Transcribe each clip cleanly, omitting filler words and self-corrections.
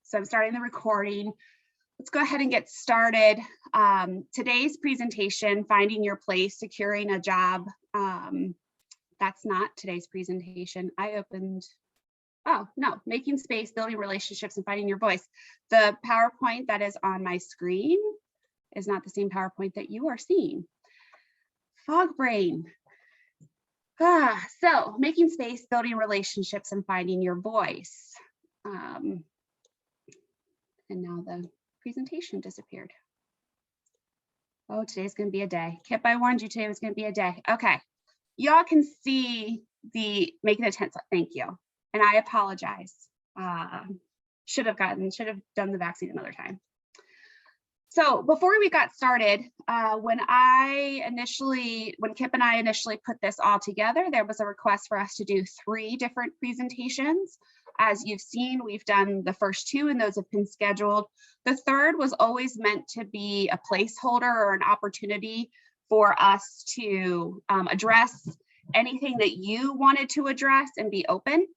So I'm starting the recording. Let's go ahead and get started. Today's presentation, Finding Your Place, Securing a Job. That's not today's presentation. Making Space, Building Relationships, and Finding Your Voice. The PowerPoint that is on my screen is not the same PowerPoint that you are seeing. Fog brain. So making space, building relationships, and finding your voice. And now the presentation disappeared. Oh, today's going to be a day. Kip, I warned you today was going to be a day. Okay, y'all can see the making a tent. Thank you, and I apologize. Should have done the vaccine another time. So before we got started, when Kip and I initially put this all together, there was a request for us to do 3 different presentations. As you've seen, we've done the first 2 and those have been scheduled. The third was always meant to be a placeholder or an opportunity for us to address anything that you wanted to address and be open.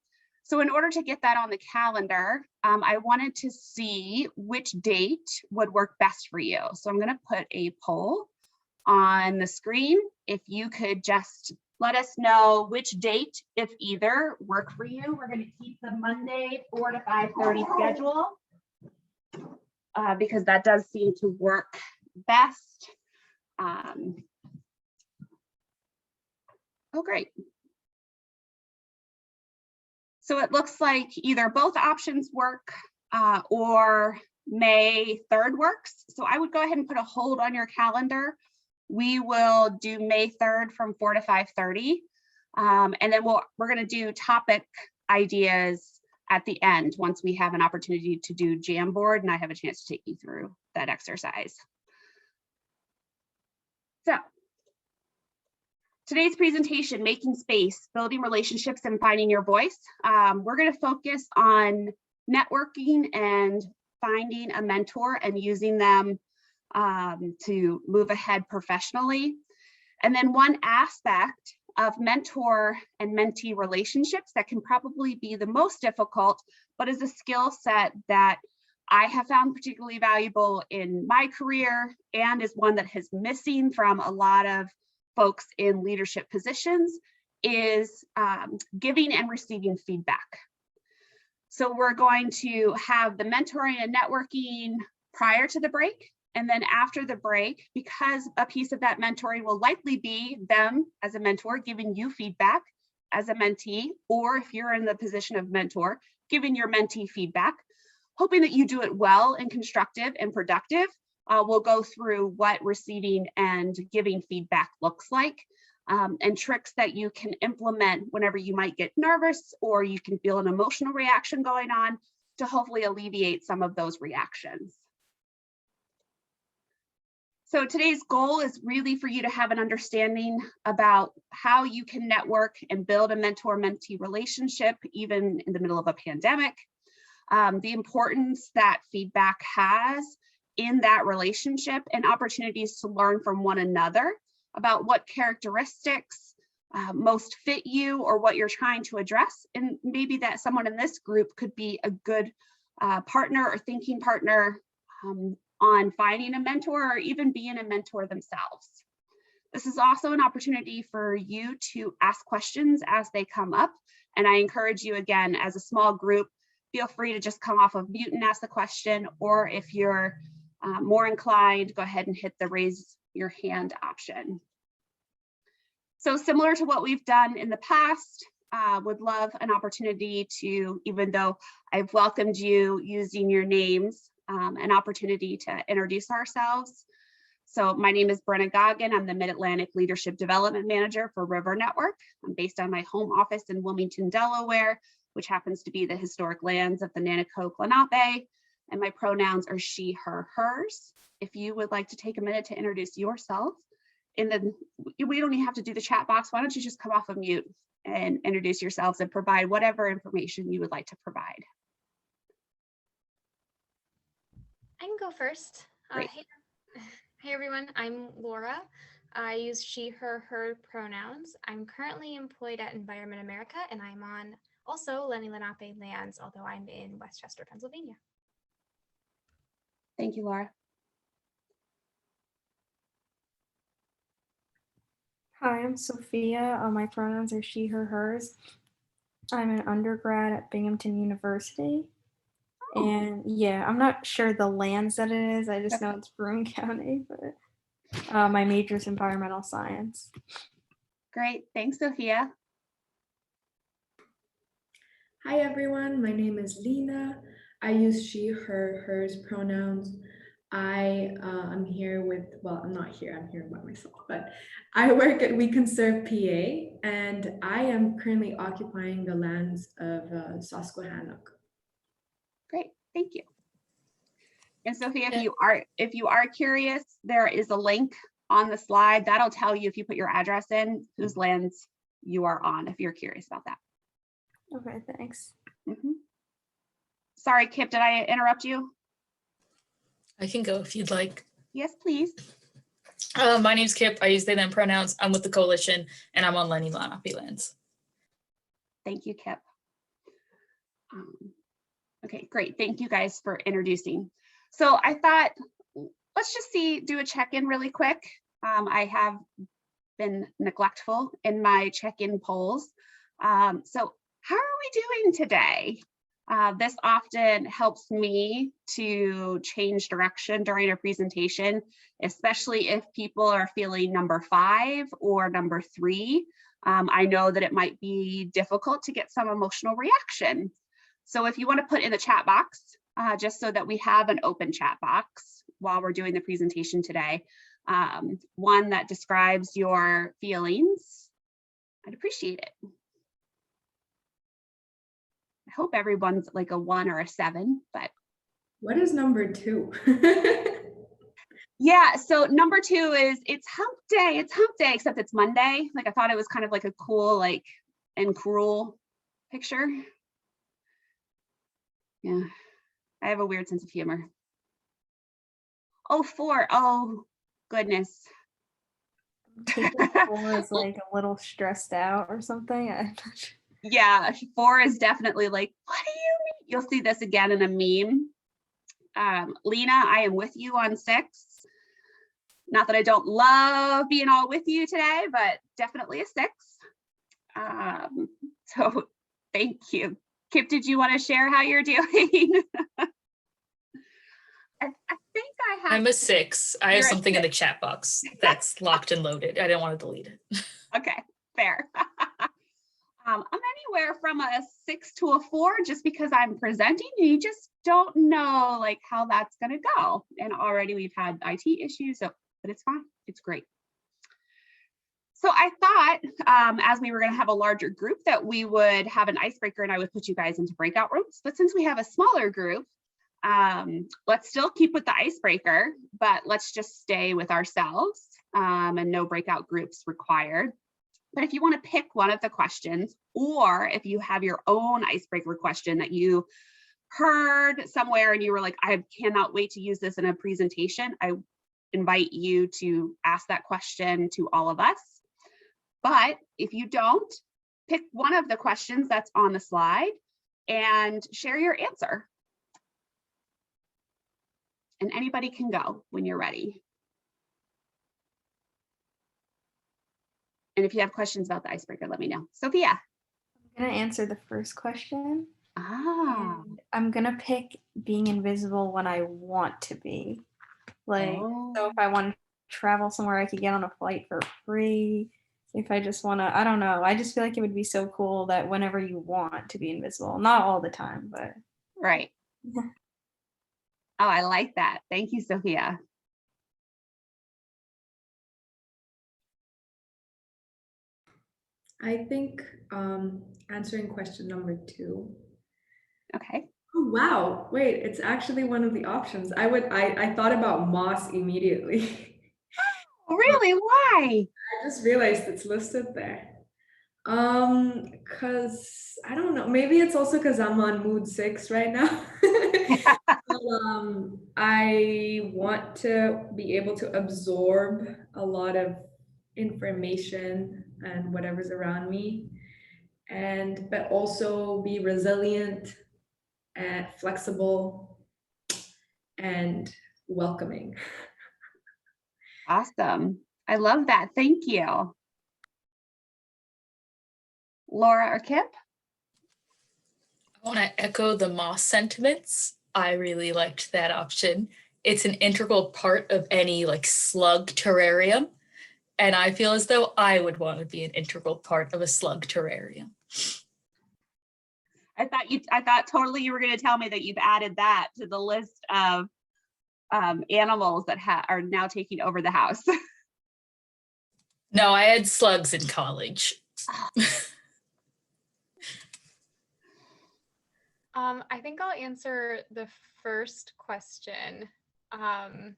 So in order to get that on the calendar, I wanted to see which date would work best for you. So I'm going to put a poll on the screen. If you could just let us know which date, if either, work for you. We're going to keep the Monday 4 to 5:30 schedule because that does seem to work best. Oh, great. So it looks like either both options work or May 3rd works. So I would go ahead and put a hold on your calendar. We will do May 3rd from 4 to 5:30. And then we're going to do topic ideas at the end once we have an opportunity to do Jamboard and I have a chance to take you through that exercise. So today's presentation, Making Space, Building Relationships, and Finding Your Voice. We're going to focus on networking and finding a mentor and using them to move ahead professionally. And then one aspect of mentor and mentee relationships that can probably be the most difficult, but is a skill set that I have found particularly valuable in my career and is one that is missing from a lot of folks in leadership positions, is giving and receiving feedback. So we're going to have the mentoring and networking prior to the break. And then after the break, because a piece of that mentoring will likely be them as a mentor giving you feedback as a mentee, or if you're in the position of mentor, giving your mentee feedback, hoping that you do it well and constructive and productive. We'll go through what receiving and giving feedback looks like and tricks that you can implement whenever you might get nervous or you can feel an emotional reaction going on to hopefully alleviate some of those reactions. So today's goal is really for you to have an understanding about how you can network and build a mentor-mentee relationship, even in the middle of a pandemic, the importance that feedback has in that relationship and opportunities to learn from one another about what characteristics most fit you or what you're trying to address. And maybe that someone in this group could be a good partner or thinking partner on finding a mentor or even being a mentor themselves. This is also an opportunity for you to ask questions as they come up. And I encourage you, again, as a small group, feel free to just come off of mute and ask the question, or if you're more inclined, go ahead and hit the raise your hand option. So similar to what we've done in the past, would love an opportunity to, even though I've welcomed you using your names, an opportunity to introduce ourselves. So my name is Brenna Goggin. I'm the Mid-Atlantic Leadership Development Manager for River Network. I'm based on my home office in Wilmington, Delaware, which happens to be the historic lands of the Nanticoke Lenape. And my pronouns are she, her, hers. If you would like to take a minute to introduce yourself, we don't even have to do the chat box. Why don't you just come off of mute and introduce yourselves and provide whatever information you would like to provide. I can go first. Hey everyone, I'm Laura. I use she, her, pronouns. I'm currently employed at Environment America and I'm on Also Lenni Lenape lands, although I'm in Westchester, Pennsylvania. Thank you, Laura. Hi, I'm Sophia. My pronouns are she, her, hers. I'm an undergrad at Binghamton University. Oh. And yeah, I'm not sure the lands that it is. I just know it's Broome County, but my major is environmental science. Great. Thanks, Sophia. Hi, everyone. My name is Lena. I use she, her, hers pronouns. I'm here with, well, I'm not here, I'm here by myself, but I work at We Conserve PA, and I am currently occupying the lands of Susquehannock. Great, thank you. And Sophia, if you are curious, there is a link on the slide that'll tell you, if you put your address in, whose lands you are on, if you're curious about that. Okay, thanks. Sorry, Kip, did I interrupt you? I can go if you'd like. Yes, please. My name's Kip. I use they, them pronouns. I'm with the coalition and I'm on Lenni Lenape lands. Thank you, Kip. Okay, great. Thank you guys for introducing. So I thought, let's just do a check-in really quick. I have been neglectful in my check-in polls. So how are we doing today? This often helps me to change direction during a presentation, especially if people are feeling number 5 or number 3. I know that it might be difficult to get some emotional reaction. So if you want to put in the chat box, just so that we have an open chat box while we're doing the presentation today, one that describes your feelings, I'd appreciate it. I hope everyone's like a 1 or a 7, but. What is number 2? Yeah, so number 2 is it's hump day. It's hump day, except it's Monday. Like I thought it was kind of like a cool, like, and cruel picture. Yeah, I have a weird sense of humor. Oh, 4. Oh, goodness. Taking 4 is like a little stressed out or something. I'm not sure. Yeah, 4 is definitely like, what do you mean? You'll see this again in a meme. Lena, I am with you on 6. Not that I don't love being all with you today, but definitely a 6. So thank you. Kip, did you want to share how you're doing? I think I have. I'm a 6. I have something in the chat box that's locked and loaded. I didn't want to delete it. Okay, fair. I'm anywhere from a 6 to a 4 just because I'm presenting. You just don't know like how that's going to go. And already we've had IT issues, but it's fine. It's great. So I thought as we were going to have a larger group that we would have an icebreaker and I would put you guys into breakout rooms. But since we have a smaller group, let's still keep with the icebreaker, but let's just stay with ourselves and no breakout groups required. But if you want to pick one of the questions, or if you have your own icebreaker question that you heard somewhere and you were like, I cannot wait to use this in a presentation, I invite you to ask that question to all of us. But if you don't, pick one of the questions that's on the slide and share your answer. And anybody can go when you're ready. And if you have questions about the icebreaker, let me know. Sophia. I'm going to answer the first question. And I'm going to pick being invisible when I want to be. Like, so if I want to travel somewhere, I could get on a flight for free. If I just want to, I don't know. I just feel like it would be so cool that whenever you want to be invisible, not all the time, but. Right. Yeah. Oh, I like that. Thank you, Sophia. I think answering question number 2. Okay. Oh, wow. Wait, it's actually one of the options. I thought about moss immediately. Really? Why? I just realized it's listed there. Cause I don't know, maybe it's also because I'm on mood 6 right now. I want to be able to absorb a lot of information and whatever's around me. but also be resilient and flexible and welcoming. Awesome. I love that. Thank you. Laura or Kip? I want to echo the moss sentiments. I really liked that option. It's an integral part of any like slug terrarium. And I feel as though I would want to be an integral part of a slug terrarium. I thought totally you were going to tell me that you've added that to the list of animals that are now taking over the house. No, I had slugs in college. I think I'll answer the first question. I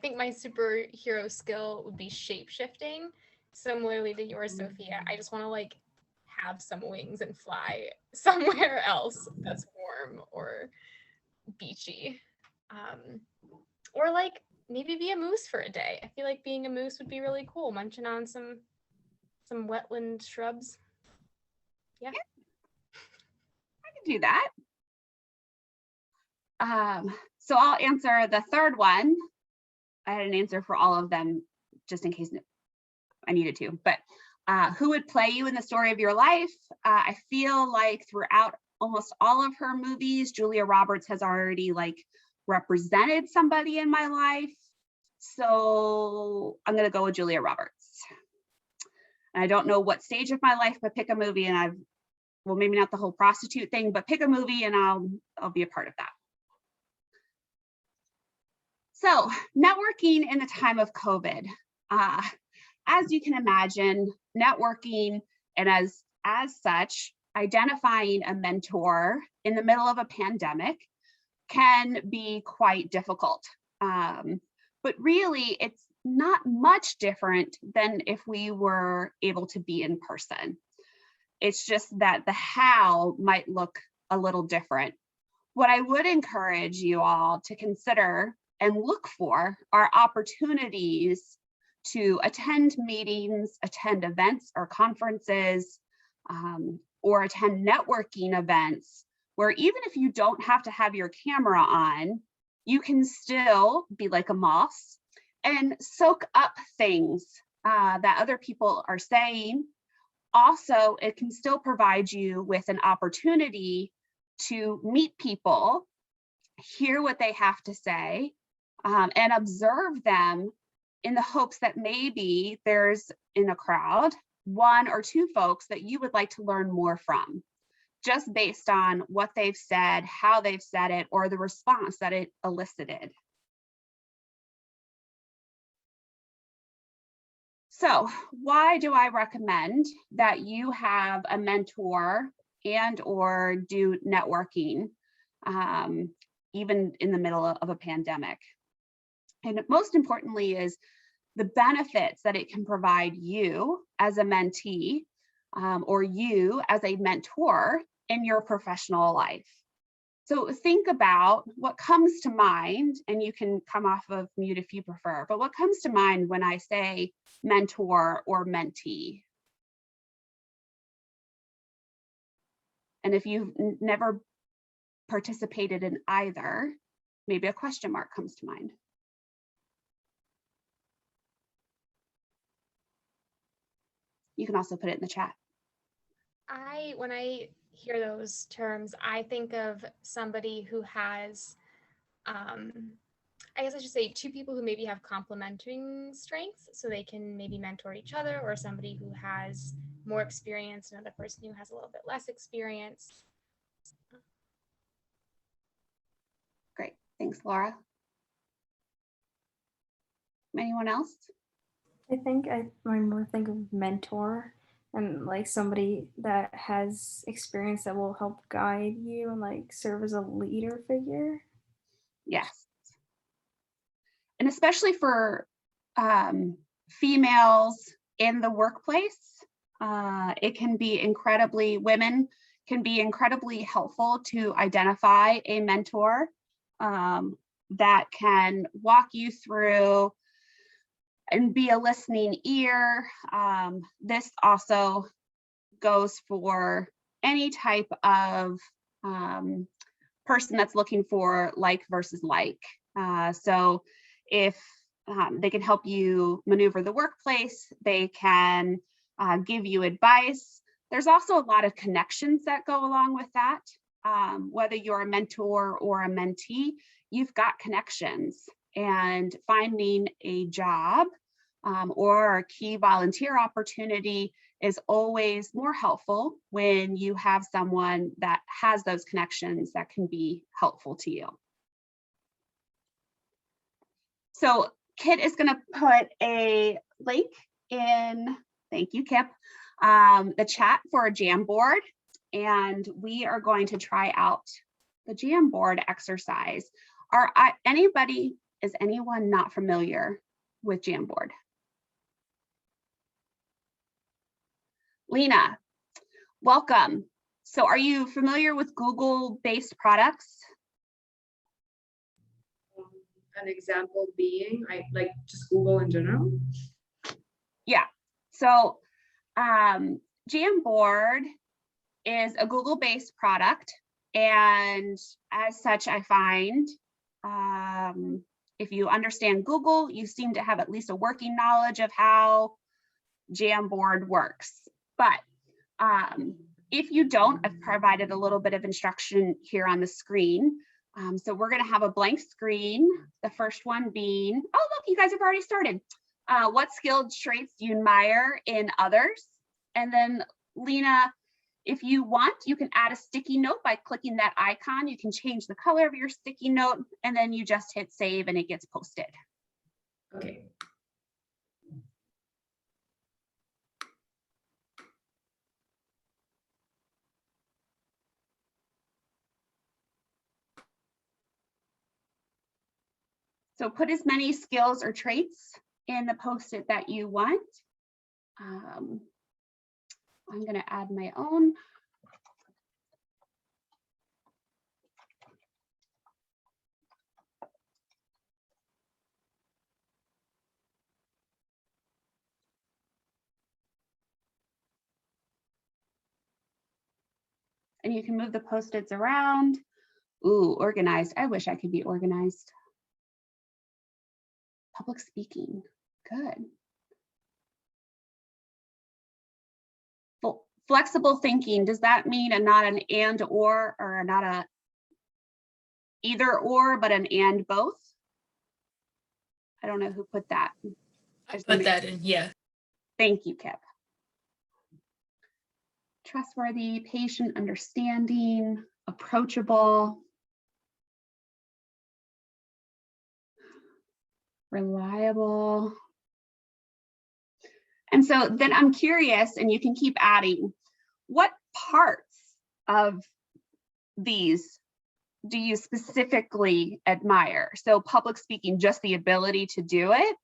think my superhero skill would be shape-shifting, similarly to yours, Sophia. I just want to like have some wings and fly somewhere else that's warm or beachy. Or like maybe be a moose for a day. I feel like being a moose would be really cool, munching on some wetland shrubs. Yeah. I can do that. So I'll answer the third one. I had an answer for all of them just in case I needed to, but who would play you in the story of your life? I feel like throughout almost all of her movies, Julia Roberts has already like represented somebody in my life. So I'm going to go with Julia Roberts. And I don't know what stage of my life, but pick a movie and well, maybe not the whole prostitute thing, but pick a movie and I'll be a part of that. So networking in the time of COVID. As you can imagine, networking and as such, identifying a mentor in the middle of a pandemic can be quite difficult. But really, it's not much different than if we were able to be in person. It's just that the how might look a little different. What I would encourage you all to consider and look for are opportunities to attend meetings, attend events or conferences, or attend networking events where even if you don't have to have your camera on, you can still be like a moss and soak up things that other people are saying. Also, it can still provide you with an opportunity to meet people, hear what they have to say, and observe them in the hopes that maybe there's in a crowd, one or two folks that you would like to learn more from, just based on what they've said, how they've said it, or the response that it elicited. So why do I recommend that you have a mentor and or do networking, even in the middle of a pandemic? And most importantly is the benefits that it can provide you as a mentee or you as a mentor in your professional life. So think about what comes to mind, and you can come off of mute if you prefer, but what comes to mind when I say mentor or mentee? And if you've never participated in either, maybe a question mark comes to mind. You can also put it in the chat. When I hear those terms, I think of somebody who has, I guess I should say two people who maybe have complementing strengths, so they can maybe mentor each other, or somebody who has more experience, another person who has a little bit less experience. Great, thanks, Laura. Anyone else? I think I more think of mentor and like somebody that has experience that will help guide you and like serve as a leader figure. Yes. And especially for females in the workplace, it can be women can be incredibly helpful to identify a mentor that can walk you through and be a listening ear. This also goes for any type of person that's looking for like versus like. So if they can help you maneuver the workplace, they can give you advice. There's also a lot of connections that go along with that. Whether you're a mentor or a mentee, you've got connections, and finding a job or a key volunteer opportunity is always more helpful when you have someone that has those connections that can be helpful to you. So Kit is going to put a link in, thank you, Kip, the chat for a Jamboard, and we are going to try out the Jamboard exercise. Is anyone not familiar with Jamboard? Lena, welcome. So are you familiar with Google-based products? An example being, I like just Google in general. Yeah, so Jamboard is a Google-based product, and as such, I find if you understand Google, you seem to have at least a working knowledge of how Jamboard works. But if you don't, I've provided a little bit of instruction here on the screen. So we're going to have a blank screen. The first one being, oh, look, you guys have already started. What skilled traits do you admire in others? And then Lena, if you want, you can add a sticky note by clicking that icon. You can change the color of your sticky note, and then you just hit save and it gets posted. Okay. So put as many skills or traits in the post-it that you want. I'm going to add my own. And you can move the post-its around. Ooh, organized. I wish I could be organized. Public speaking, good. Flexible thinking, does that mean not an and or not a either or, but an and both? I don't know who put that. I put that in, yeah. Thank you, Kip. Trustworthy, patient, understanding, approachable, reliable. And so then I'm curious, and you can keep adding, what parts of these do you specifically admire? So public speaking, just the ability to do it,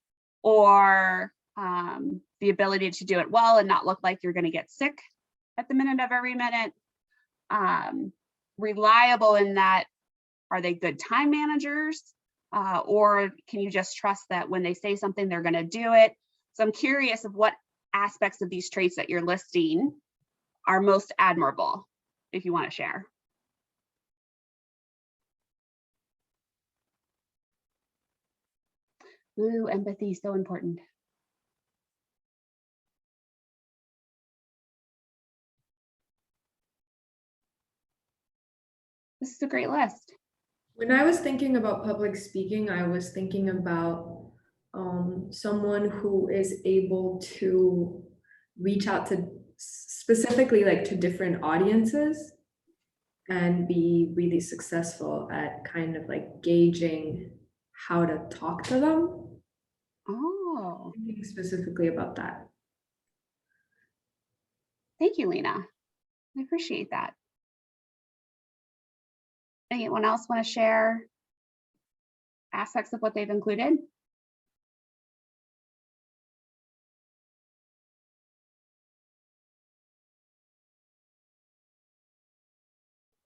or the ability to do it well and not look like you're going to get sick at the minute of every minute? Reliable in that, are they good time managers? Or can you just trust that when they say something, they're going to do it? So I'm curious of what aspects of these traits that you're listing are most admirable, if you want to share. Ooh, empathy is so important. This is a great list. When I was thinking about public speaking, I was thinking about someone who is able to reach out to specifically like to different audiences and be really successful at kind of like gauging how to talk to them. Oh, Thinking specifically about that. thank you, Lena. I appreciate that. Anyone else want to share aspects of what they've included?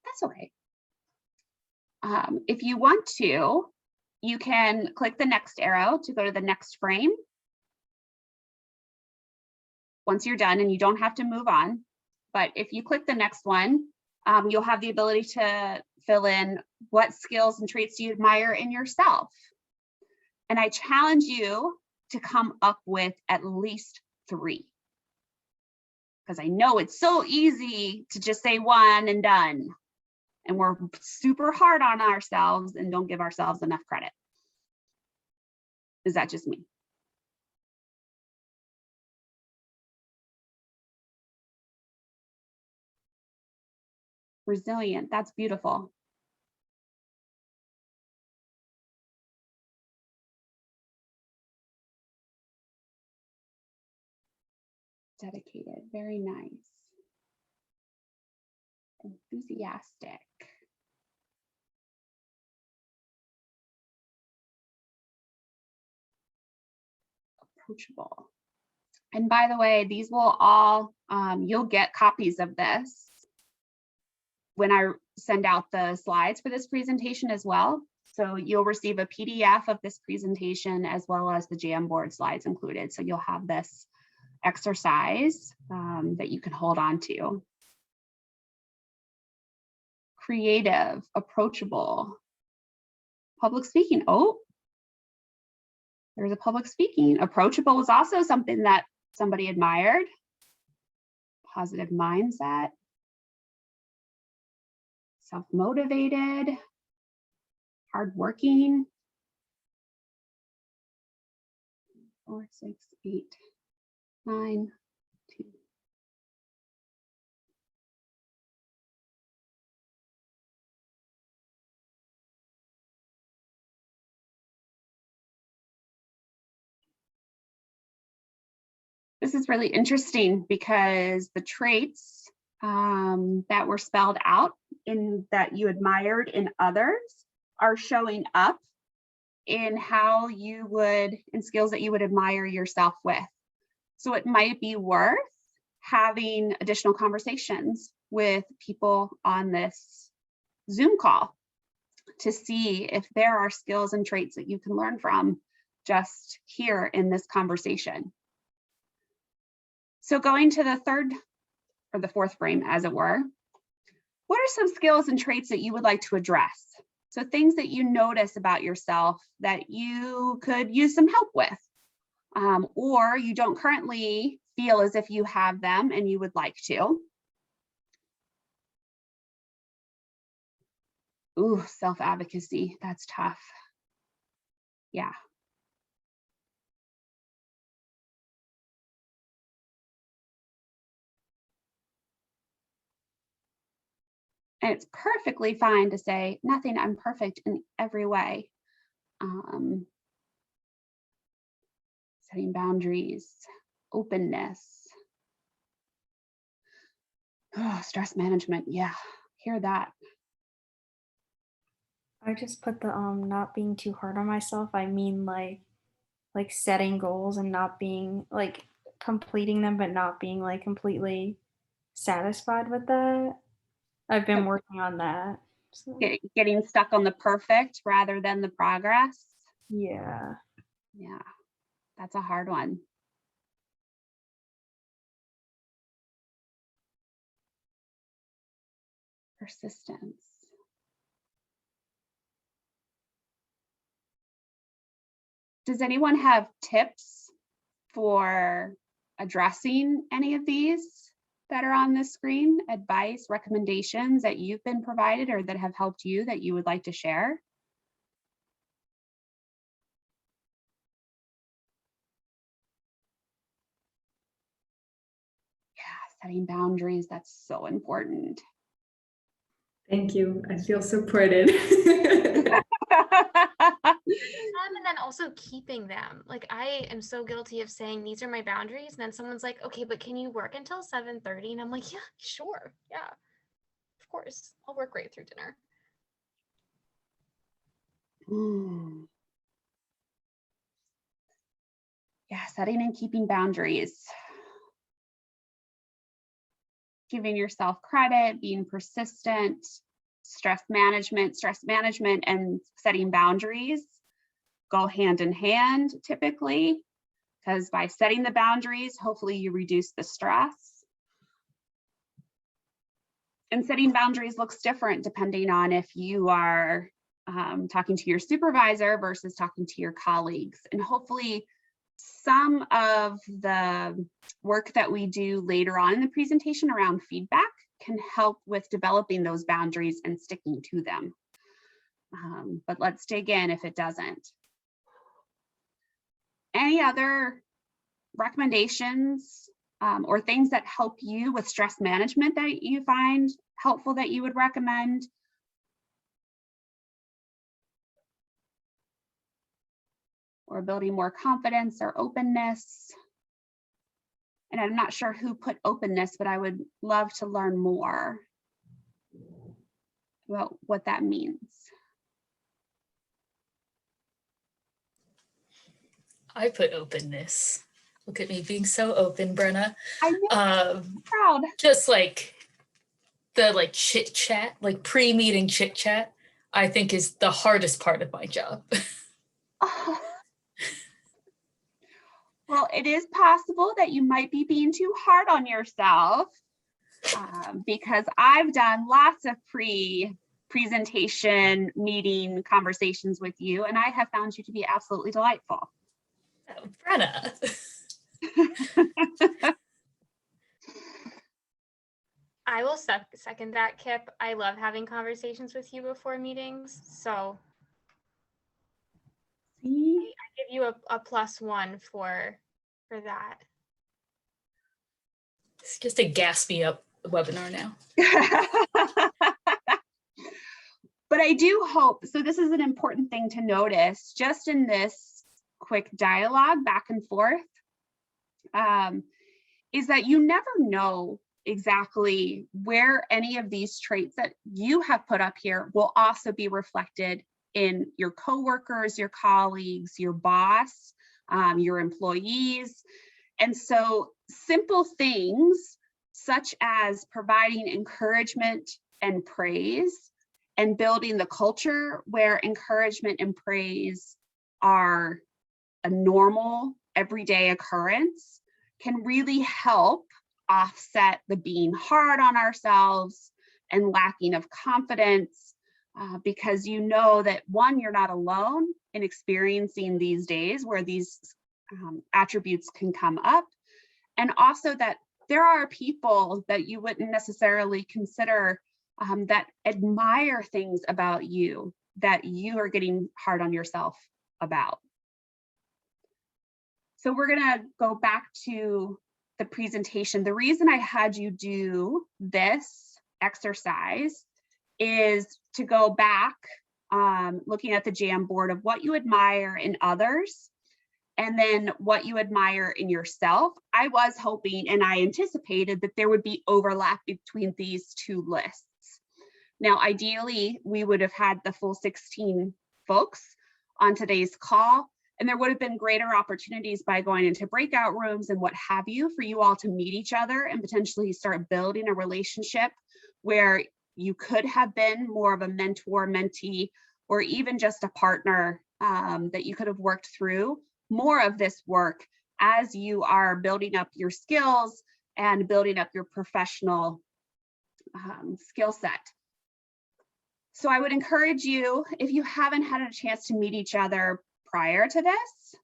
That's okay. If you want to, you can click the next arrow to go to the next frame. Once you're done, and you don't have to move on. but if you click the next one, you'll have the ability to fill in what skills and traits you admire in yourself. And I challenge you to come up with at least 3. Because I know it's so easy to just say 1 and done. And we're super hard on ourselves and don't give ourselves enough credit. Is that just me? Resilient, that's beautiful. Dedicated, very nice. Enthusiastic. Approachable. And by the way, these will all, you'll get copies of this when I send out the slides for this presentation as well. So you'll receive a PDF of this presentation as well as the Jamboard slides included. So you'll have this exercise that you can hold on to. Creative, approachable, public speaking. Oh, there's a public speaking. Approachable was also something that somebody admired. Positive mindset. Self-motivated, hardworking. 4, 6, 8, 9, 2. This is really interesting because the traits that were spelled out in that you admired in others are showing up in how you would, in skills that you would admire yourself with. So it might be worth having additional conversations with people on this Zoom call to see if there are skills and traits that you can learn from just here in this conversation. So going to the third or the fourth frame, as it were, what are some skills and traits that you would like to address? So things that you notice about yourself that you could use some help with, or you don't currently feel as if you have them and you would like to. Ooh, self-advocacy, that's tough. Yeah. And it's perfectly fine to say, nothing, I'm perfect in every way. Setting boundaries, openness. Oh, stress management, yeah, hear that. I just put the not being too hard on myself. I mean like setting goals and not being like completing them, but not being like completely satisfied with that. I've been working on that. So. Getting stuck on the perfect rather than the progress. Yeah. Yeah, that's a hard one. Persistence. Does anyone have tips for addressing any of these that are on this screen? Advice, recommendations that you've been provided or that have helped you that you would like to share? Yeah, setting boundaries, that's so important. Thank you. I feel supported. And then also keeping them. Like I am so guilty of saying these are my boundaries, and then someone's like, okay, but can you work until 7:30? And I'm like, yeah, sure, yeah, of course, I'll work right through dinner. Yeah, setting and keeping boundaries. Giving yourself credit, being persistent, stress management and setting boundaries go hand in hand typically, because by setting the boundaries, hopefully you reduce the stress. And setting boundaries looks different depending on if you are talking to your supervisor versus talking to your colleagues. And hopefully some of the work that we do later on in the presentation around feedback can help with developing those boundaries and sticking to them. But let's dig in if it doesn't. Any other recommendations or things that help you with stress management that you find helpful that you would recommend? Or building more confidence or openness? And I'm not sure who put openness, but I would love to learn more about what that means. I put openness. Look at me being so open, Brenna. I know, I'm proud. Just like the chit chat, like pre-meeting chit chat, I think is the hardest part of my job. Oh. Well, it is possible that you might be being too hard on yourself because I've done lots of pre-presentation meeting conversations with you, and I have found you to be absolutely delightful. Oh, Brenna. I will second that, Kip. I love having conversations with you before meetings, so See? I give you a +1 for that. It's just a gas me up webinar now. But I do hope, so this is an important thing to notice, just in this quick dialogue back and forth, is that you never know exactly where any of these traits that you have put up here will also be reflected in your coworkers, your colleagues, your boss, your employees. And so simple things such as providing encouragement and praise and building the culture where encouragement and praise are a normal everyday occurrence can really help offset the being hard on ourselves and lacking of confidence, because you know that one, you're not alone in experiencing these days where these attributes can come up, and also that there are people that you wouldn't necessarily consider that admire things about you that you are getting hard on yourself about. So we're gonna go back to the presentation. The reason I had you do this exercise is to go back, looking at the Jamboard of what you admire in others and then what you admire in yourself. I was hoping and I anticipated that there would be overlap between these two lists. Now, ideally, we would have had the full 16 folks on today's call, and there would have been greater opportunities by going into breakout rooms and what have you for you all to meet each other and potentially start building a relationship where you could have been more of a mentor, mentee, or even just a partner that you could have worked through more of this work as you are building up your skills and building up your professional skill set. So I would encourage you, if you haven't had a chance to meet each other prior to this,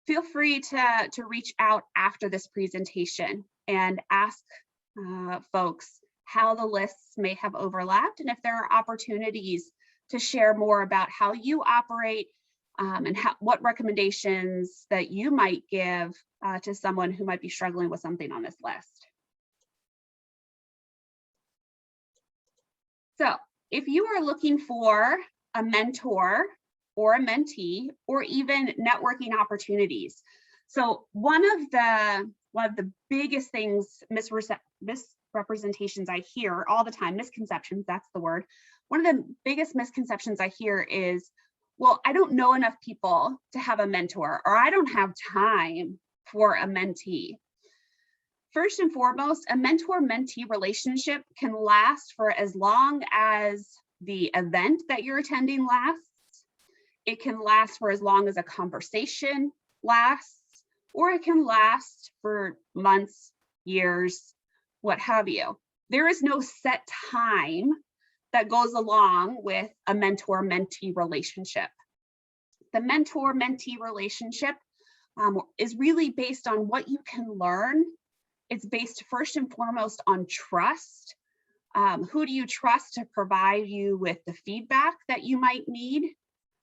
feel free to reach out after this presentation and ask folks how the lists may have overlapped and if there are opportunities to share more about how you operate and what recommendations that you might give to someone who might be struggling with something on this list. So if you are looking for a mentor or a mentee or even networking opportunities. So one of the biggest things, misrepresentations I hear all the time, misconceptions, that's the word. One of the biggest misconceptions I hear is, well, I don't know enough people to have a mentor, or I don't have time for a mentee. First and foremost, a mentor-mentee relationship can last for as long as the event that you're attending lasts. It can last for as long as a conversation lasts, or it can last for months, years, what have you. There is no set time that goes along with a mentor-mentee relationship. The mentor-mentee relationship is really based on what you can learn. It's based first and foremost on trust. Who do you trust to provide you with the feedback that you might need?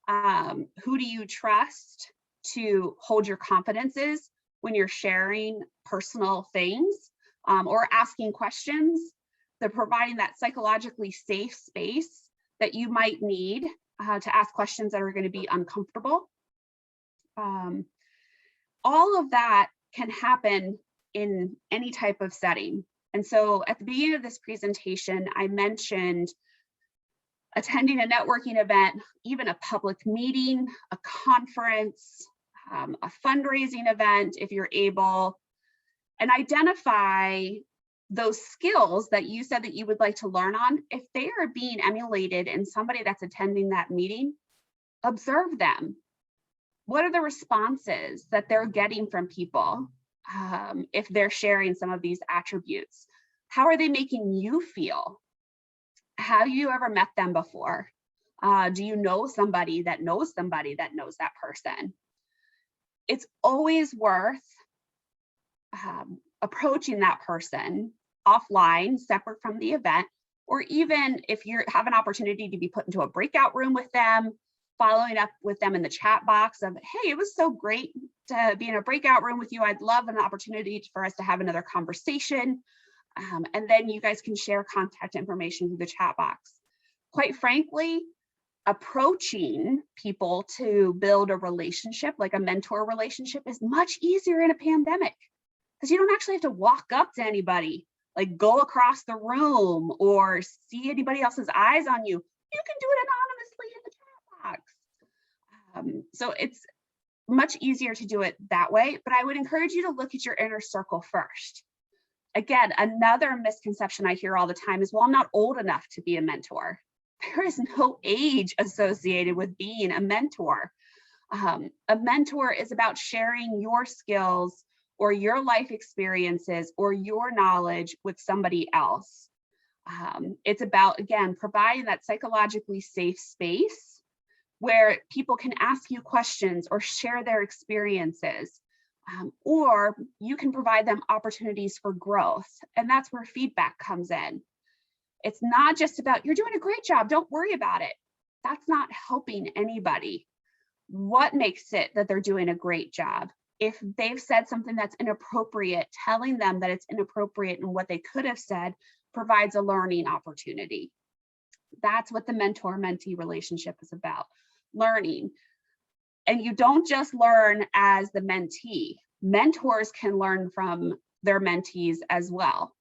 Who do you trust to hold your confidences when you're sharing personal things or asking questions? They're providing that psychologically safe space that you might need to ask questions that are going to be uncomfortable. All of that can happen in any type of setting. And so at the beginning of this presentation, I mentioned attending a networking event, even a public meeting, a conference, a fundraising event, if you're able, and identify those skills that you said that you would like to learn on. If they are being emulated in somebody that's attending that meeting, observe them. What are the responses that they're getting from people if they're sharing some of these attributes? How are they making you feel? Have you ever met them before? Do you know somebody that knows somebody that knows that person? It's always worth approaching that person offline, separate from the event, or even if you have an opportunity to be put into a breakout room with them, following up with them in the chat box of, hey, it was so great to be in a breakout room with you. I'd love an opportunity for us to have another conversation. And then you guys can share contact information through the chat box. Quite frankly, approaching people to build a relationship, like a mentor relationship, is much easier in a pandemic because you don't actually have to walk up to anybody, like go across the room or see anybody else's eyes on you. You can do it anonymously in the chat box. So it's much easier to do it that way, but I would encourage you to look at your inner circle first. Again, another misconception I hear all the time is, well, I'm not old enough to be a mentor. There is no age associated with being a mentor. A mentor is about sharing your skills or your life experiences or your knowledge with somebody else. It's about, again, providing that psychologically safe space where people can ask you questions or share their experiences. Or you can provide them opportunities for growth. And that's where feedback comes in. It's not just about, you're doing a great job, don't worry about it. That's not helping anybody. What makes it that they're doing a great job? If they've said something that's inappropriate, telling them that it's inappropriate and what they could have said provides a learning opportunity. That's what the mentor-mentee relationship is about, learning. And you don't just learn as the mentee. Mentors can learn from their mentees as well.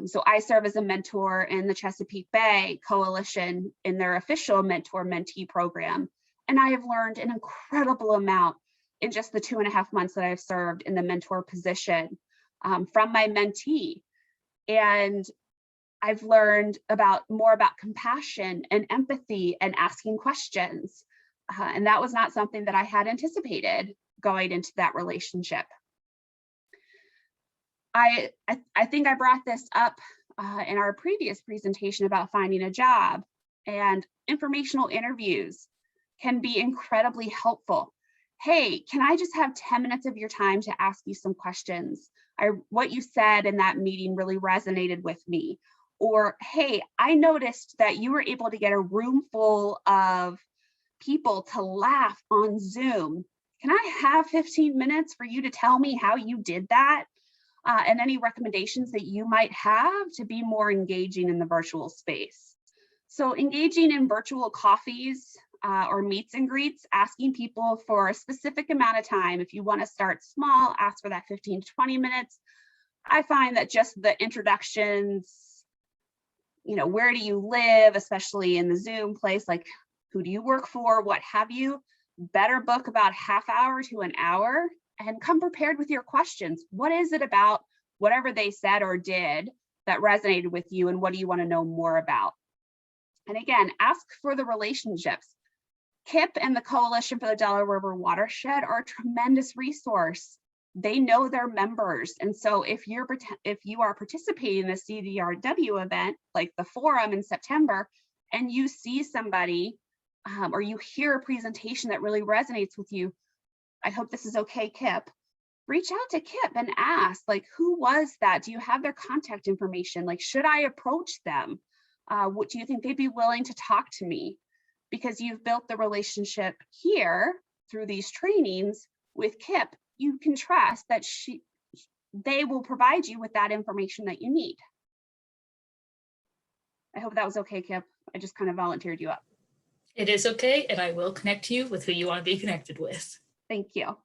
So I serve as a mentor in the Chesapeake Bay Coalition in their official mentor-mentee program. And I have learned an incredible amount in just the 2.5 months that I've served in the mentor position from my mentee. And I've learned more about compassion and empathy and asking questions. And that was not something that I had anticipated going into that relationship. I think I brought this up in our previous presentation about finding a job, and informational interviews can be incredibly helpful. Hey, can I just have 10 minutes of your time to ask you some questions? What you said in that meeting really resonated with me. Or, hey, I noticed that you were able to get a room full of people to laugh on Zoom. Can I have 15 minutes for you to tell me how you did that? And any recommendations that you might have to be more engaging in the virtual space. So engaging in virtual coffees or meets and greets, asking people for a specific amount of time. If you want to start small, ask for that 15 to 20 minutes. I find that just the introductions, where do you live, especially in the Zoom place, like who do you work for, what have you, better book about half hour to an hour and come prepared with your questions. What is it about whatever they said or did that resonated with you, and what do you want to know more about? And again, ask for the relationships. KIP and the Coalition for the Delaware River Watershed are a tremendous resource. they know their members. And so if you are participating in a CDRW event, like the forum in September, and you see somebody or you hear a presentation that really resonates with you, I hope this is okay, Kip. Reach out to Kip and ask, like, who was that? Do you have their contact information? Like, should I approach them? What do you think they'd be willing to talk to me? Because you've built the relationship here through these trainings with Kip, you can trust that they will provide you with that information that you need. I hope that was okay, Kip. I just kind of volunteered you up. It is okay, and I will connect you with who you want to be connected with. Thank you.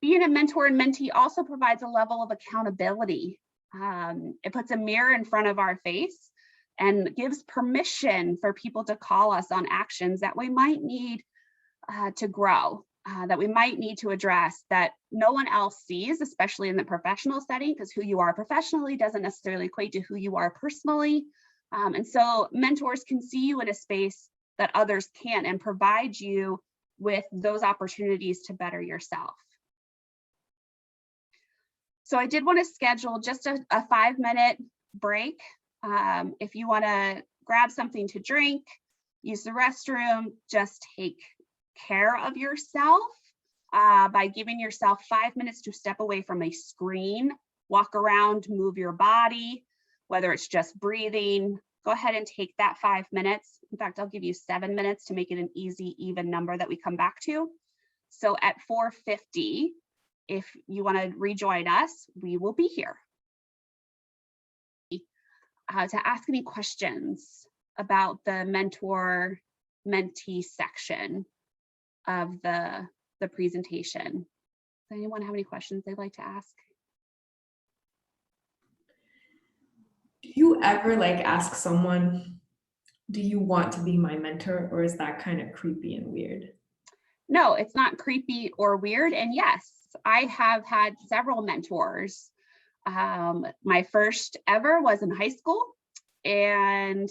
Being a mentor and mentee also provides a level of accountability. It puts a mirror in front of our face and gives permission for people to call us on actions that we might need to grow, that we might need to address, that no one else sees, especially in the professional setting, because who you are professionally doesn't necessarily equate to who you are personally. And so mentors can see you in a space that others can't and provide you with those opportunities to better yourself. So I did want to schedule just a 5-minute break. If you want to grab something to drink, use the restroom, just take care of yourself by giving yourself 5 minutes to step away from a screen, walk around, move your body, whether it's just breathing. Go ahead and take that 5 minutes. In fact, I'll give you 7 minutes to make it an easy, even number that we come back to. So at 4:50, if you want to rejoin us, we will be here. To ask any questions about the mentor-mentee section of the presentation. Does anyone have any questions they'd like to ask? Do you ever like ask someone, do you want to be my mentor, or is that kind of creepy and weird? No, it's not creepy or weird. And yes, I have had several mentors. My first ever was in high school, and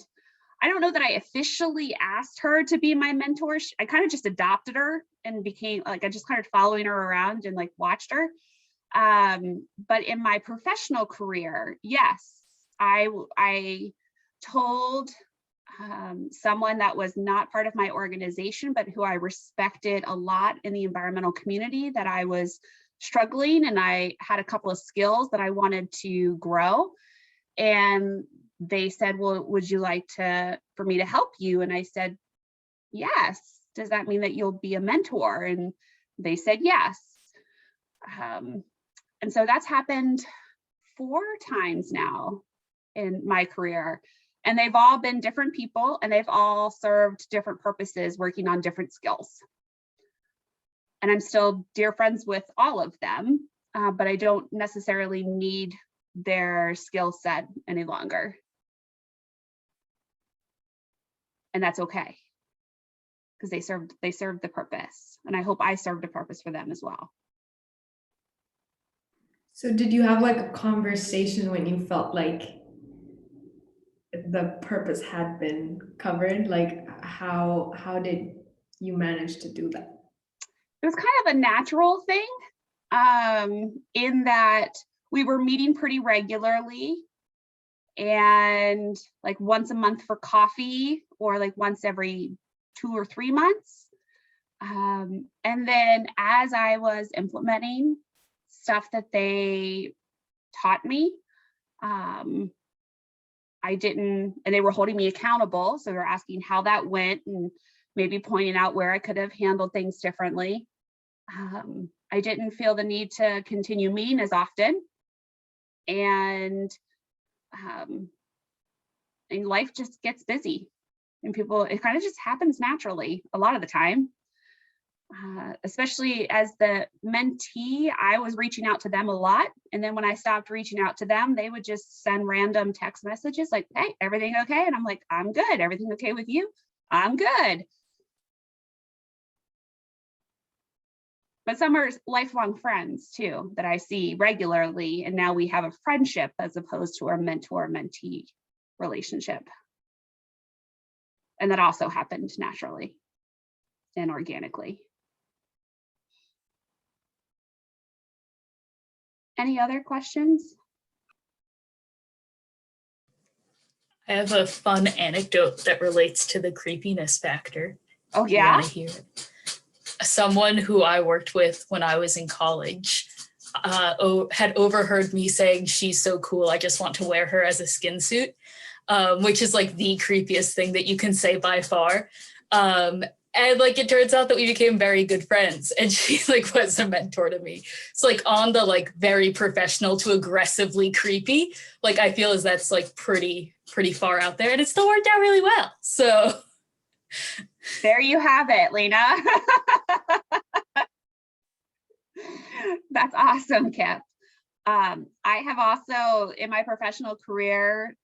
I don't know that I officially asked her to be my mentor. I kind of just adopted her and became like, I just kind of following her around and like watched her. But in my professional career, yes, I told someone that was not part of my organization, but who I respected a lot in the environmental community, that I was struggling and I had a couple of skills that I wanted to grow. And they said, well, would you like for me to help you? And I said, yes. Does that mean that you'll be a mentor? And they said, yes. And so that's happened 4 times now in my career. And they've all been different people, and they've all served different purposes, working on different skills. And I'm still dear friends with all of them, but I don't necessarily need their skill set any longer. And that's okay, because they served the purpose. And I hope I served a purpose for them as well. So did you have like a conversation when you felt like the purpose had been covered? Like how did you manage to do that? It was kind of a natural thing, in that we were meeting pretty regularly, and like once a month for coffee, or like once every 2 or 3 months. And then as I was implementing stuff that they taught me, and they were holding me accountable. So they were asking how that went and maybe pointing out where I could have handled things differently. I didn't feel the need to continue meeting as often. And life just gets busy, and it kind of just happens naturally a lot of the time. Especially as the mentee, I was reaching out to them a lot. And then when I stopped reaching out to them, they would just send random text messages like, hey, everything okay? And I'm like, I'm good. Everything okay with you? I'm good. But some are lifelong friends too, that I see regularly. And now we have a friendship as opposed to a mentor-mentee relationship. And that also happened naturally and organically. Any other questions? I have a fun anecdote that relates to the creepiness factor. Oh, If you yeah? want to hear it. Someone who I worked with when I was in college had overheard me saying, "She's so cool, I just want to wear her as a skin suit," which is like the creepiest thing that you can say by far. And like it turns out that we became very good friends, and she like was a mentor to me. It's like on the like very professional to aggressively creepy, like I feel as that's like pretty far out there, and it still worked out really well. So There you have it, Lena. That's awesome, Kip. I have also, in my professional career,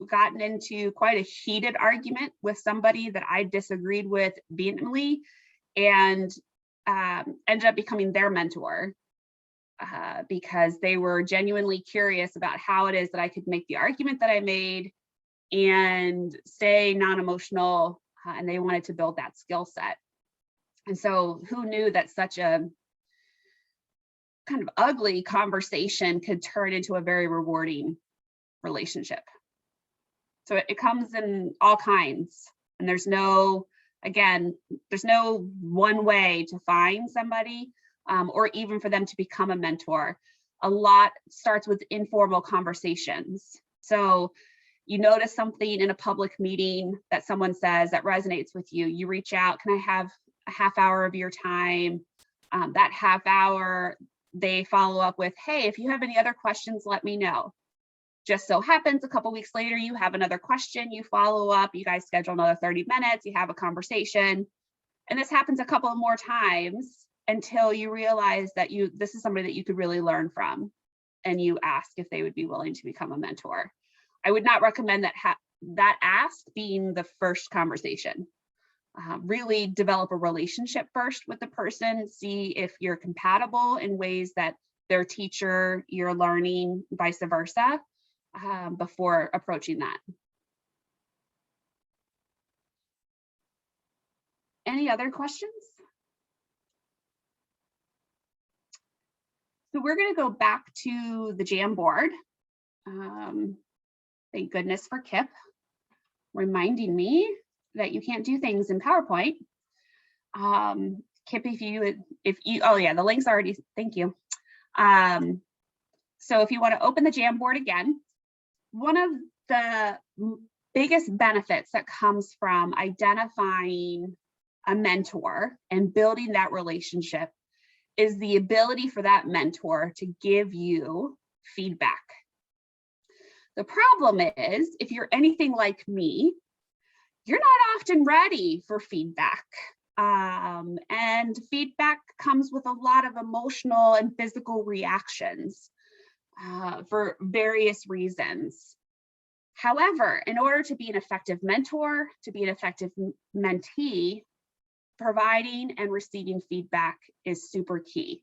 gotten into quite a heated argument with somebody that I disagreed with vehemently, and ended up becoming their mentor because they were genuinely curious about how it is that I could make the argument that I made and stay non-emotional, and they wanted to build that skill set. And so who knew that such a kind of ugly conversation could turn into a very rewarding relationship. So it comes in all kinds, and there's no one way to find somebody or even for them to become a mentor. A lot starts with informal conversations. So you notice something in a public meeting that someone says that resonates with you, you reach out, can I have a half hour of your time? That half hour, they follow up with, hey, if you have any other questions, let me know. Just so happens a couple weeks later, you have another question, you follow up, you guys schedule another 30 minutes, you have a conversation. And this happens a couple more times until you realize that this is somebody that you could really learn from. And you ask if they would be willing to become a mentor. I would not recommend that ask being the first conversation. Really develop a relationship first with the person, see if you're compatible in ways that their teacher, you're learning, vice versa, before approaching that. Any other questions? So we're going to go back to the Jamboard. Thank goodness for Kip reminding me that you can't do things in PowerPoint. Kip, oh yeah, the link's already, thank you. So if you want to open the Jamboard again, one of the biggest benefits that comes from identifying a mentor and building that relationship is the ability for that mentor to give you feedback. The problem is, if you're anything like me, you're not often ready for feedback. And feedback comes with a lot of emotional and physical reactions for various reasons. However, in order to be an effective mentor, to be an effective mentee, providing and receiving feedback is super key.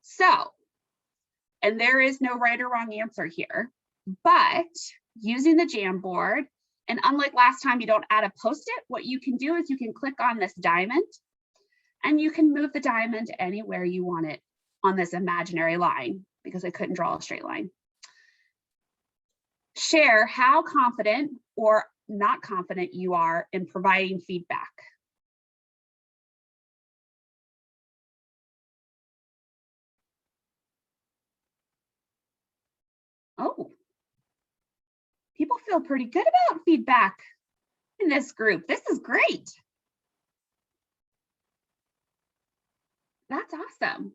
So, and there is no right or wrong answer here, but using the Jamboard, and unlike last time, you don't add a post-it, what you can do is you can click on this diamond and you can move the diamond anywhere you want it on this imaginary line, because I couldn't draw a straight line. Share how confident or not confident you are in providing feedback. Oh, people feel pretty good about feedback in this group. This is great. That's awesome.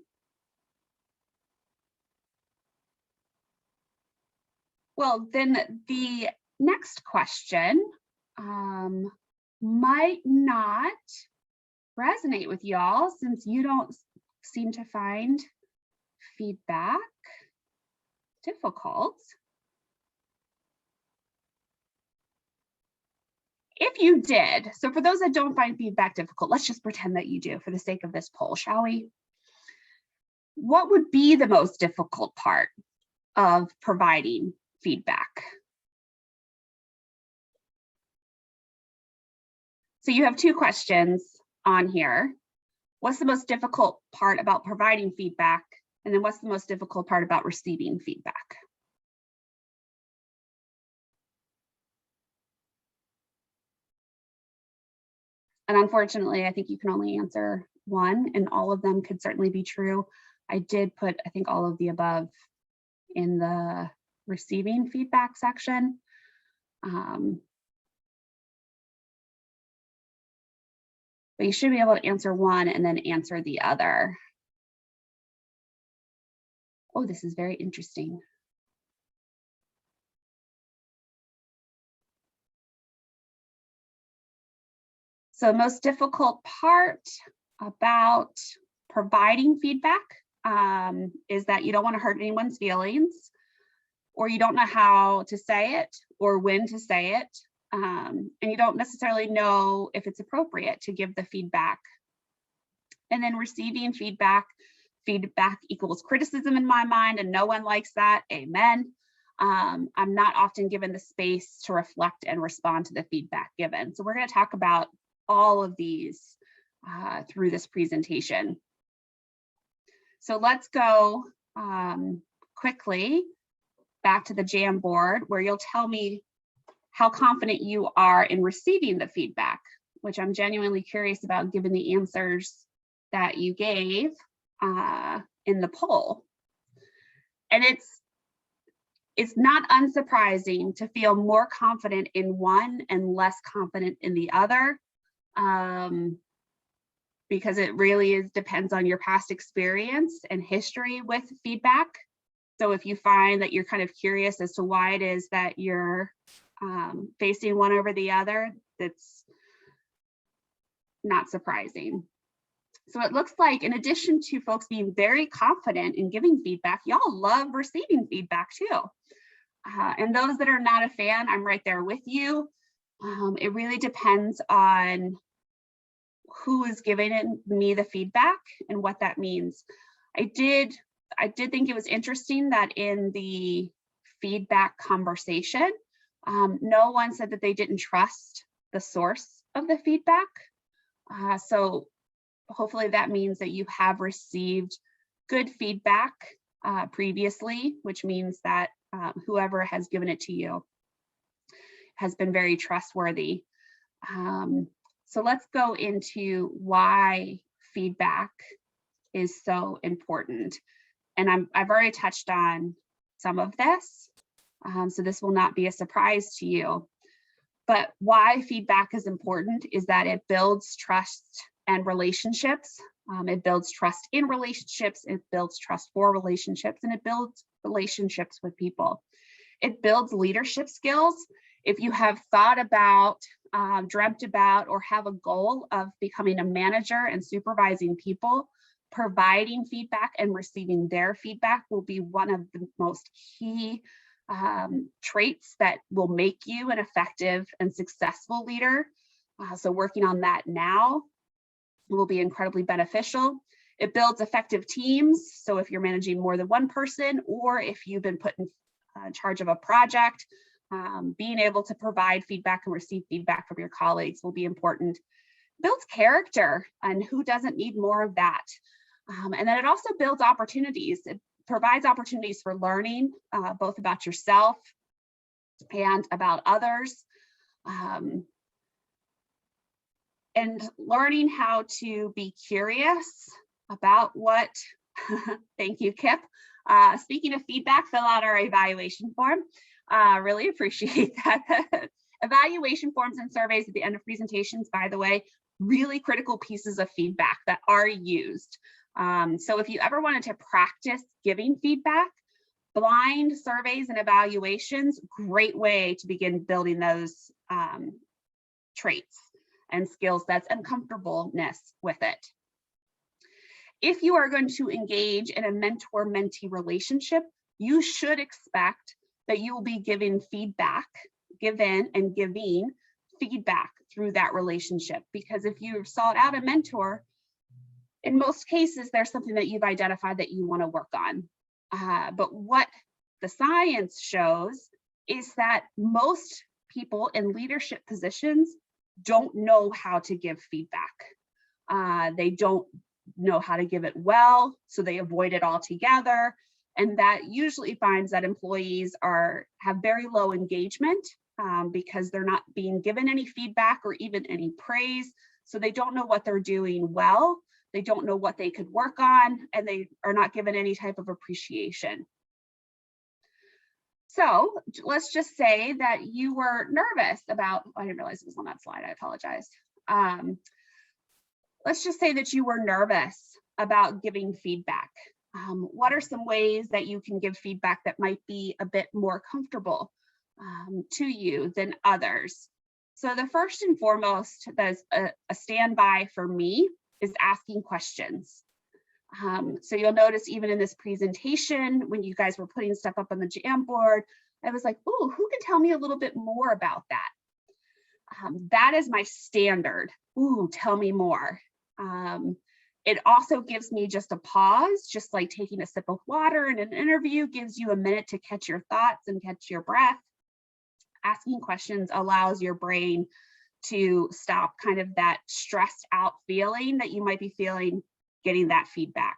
Well, then the next question might not resonate with y'all, since you don't seem to find feedback difficult. If you did, so for those that don't find feedback difficult, let's just pretend that you do for the sake of this poll, shall we? What would be the most difficult part of providing feedback? So you have two questions on here. What's the most difficult part about providing feedback? And then what's the most difficult part about receiving feedback? And unfortunately, I think you can only answer one, and all of them could certainly be true. I did put, I think, all of the above in the receiving feedback section. But you should be able to answer one and then answer the other. Oh, this is very interesting. So the most difficult part about providing feedback is that you don't want to hurt anyone's feelings, or you don't know how to say it or when to say it. And you don't necessarily know if it's appropriate to give the feedback. And then receiving feedback equals criticism in my mind, and no one likes that. Amen. I'm not often given the space to reflect and respond to the feedback given. So we're going to talk about all of these through this presentation. So let's go quickly back to the Jamboard, where you'll tell me how confident you are in receiving the feedback, which I'm genuinely curious about given the answers that you gave in the poll. And it's not unsurprising to feel more confident in one and less confident in the other, because it really depends on your past experience and history with feedback. So if you find that you're kind of curious as to why it is that you're facing one over the other, that's not surprising. So it looks like, in addition to folks being very confident in giving feedback, y'all love receiving feedback too. And those that are not a fan, I'm right there with you. It really depends on who is giving me the feedback and what that means. I did think it was interesting that in the feedback conversation, no one said that they didn't trust the source of the feedback. So hopefully that means that you have received good feedback previously, which means that whoever has given it to you has been very trustworthy. So let's go into why feedback is so important. And I've already touched on some of this, so this will not be a surprise to you. But why feedback is important is that it builds trust and relationships. It builds trust in relationships, it builds trust for relationships, and it builds relationships with people. It builds leadership skills. If you have thought about, dreamt about, or have a goal of becoming a manager and supervising people, providing feedback and receiving their feedback will be one of the most key traits that will make you an effective and successful leader. So working on that now will be incredibly beneficial. It builds effective teams. So if you're managing more than one person, or if you've been put in charge of a project, being able to provide feedback and receive feedback from your colleagues will be important. Builds character, and who doesn't need more of that? And then it also builds opportunities. It provides opportunities for learning, both about yourself and about others. And learning how to be curious about what, thank you, Kip. Speaking of feedback, fill out our evaluation form. Really appreciate that. Evaluation forms and surveys at the end of presentations, by the way, really critical pieces of feedback that are used. So if you ever wanted to practice giving feedback, blind surveys and evaluations, great way to begin building those traits and skill sets and comfortableness with it. If you are going to engage in a mentor-mentee relationship, you should expect that you will be given feedback, giving feedback through that relationship. Because if you've sought out a mentor, in most cases, there's something that you've identified that you want to work on. But what the science shows is that most people in leadership positions don't know how to give feedback. They don't know how to give it well, so they avoid it altogether. And that usually finds that employees have very low engagement because they're not being given any feedback or even any praise. So they don't know what they're doing well. They don't know what they could work on, and they are not given any type of appreciation. So let's just say that you were nervous about, I didn't realize it was on that slide, I apologize. Let's just say that you were nervous about giving feedback. What are some ways that you can give feedback that might be a bit more comfortable to you than others? So the first and foremost that's a standby for me is asking questions. So you'll notice even in this presentation, when you guys were putting stuff up on the Jamboard, I was like, oh, who can tell me a little bit more about that? That is my standard. Ooh, tell me more. It also gives me just a pause, just like taking a sip of water in an interview gives you a minute to catch your thoughts and catch your breath. Asking questions allows your brain to stop kind of that stressed out feeling that you might be feeling getting that feedback.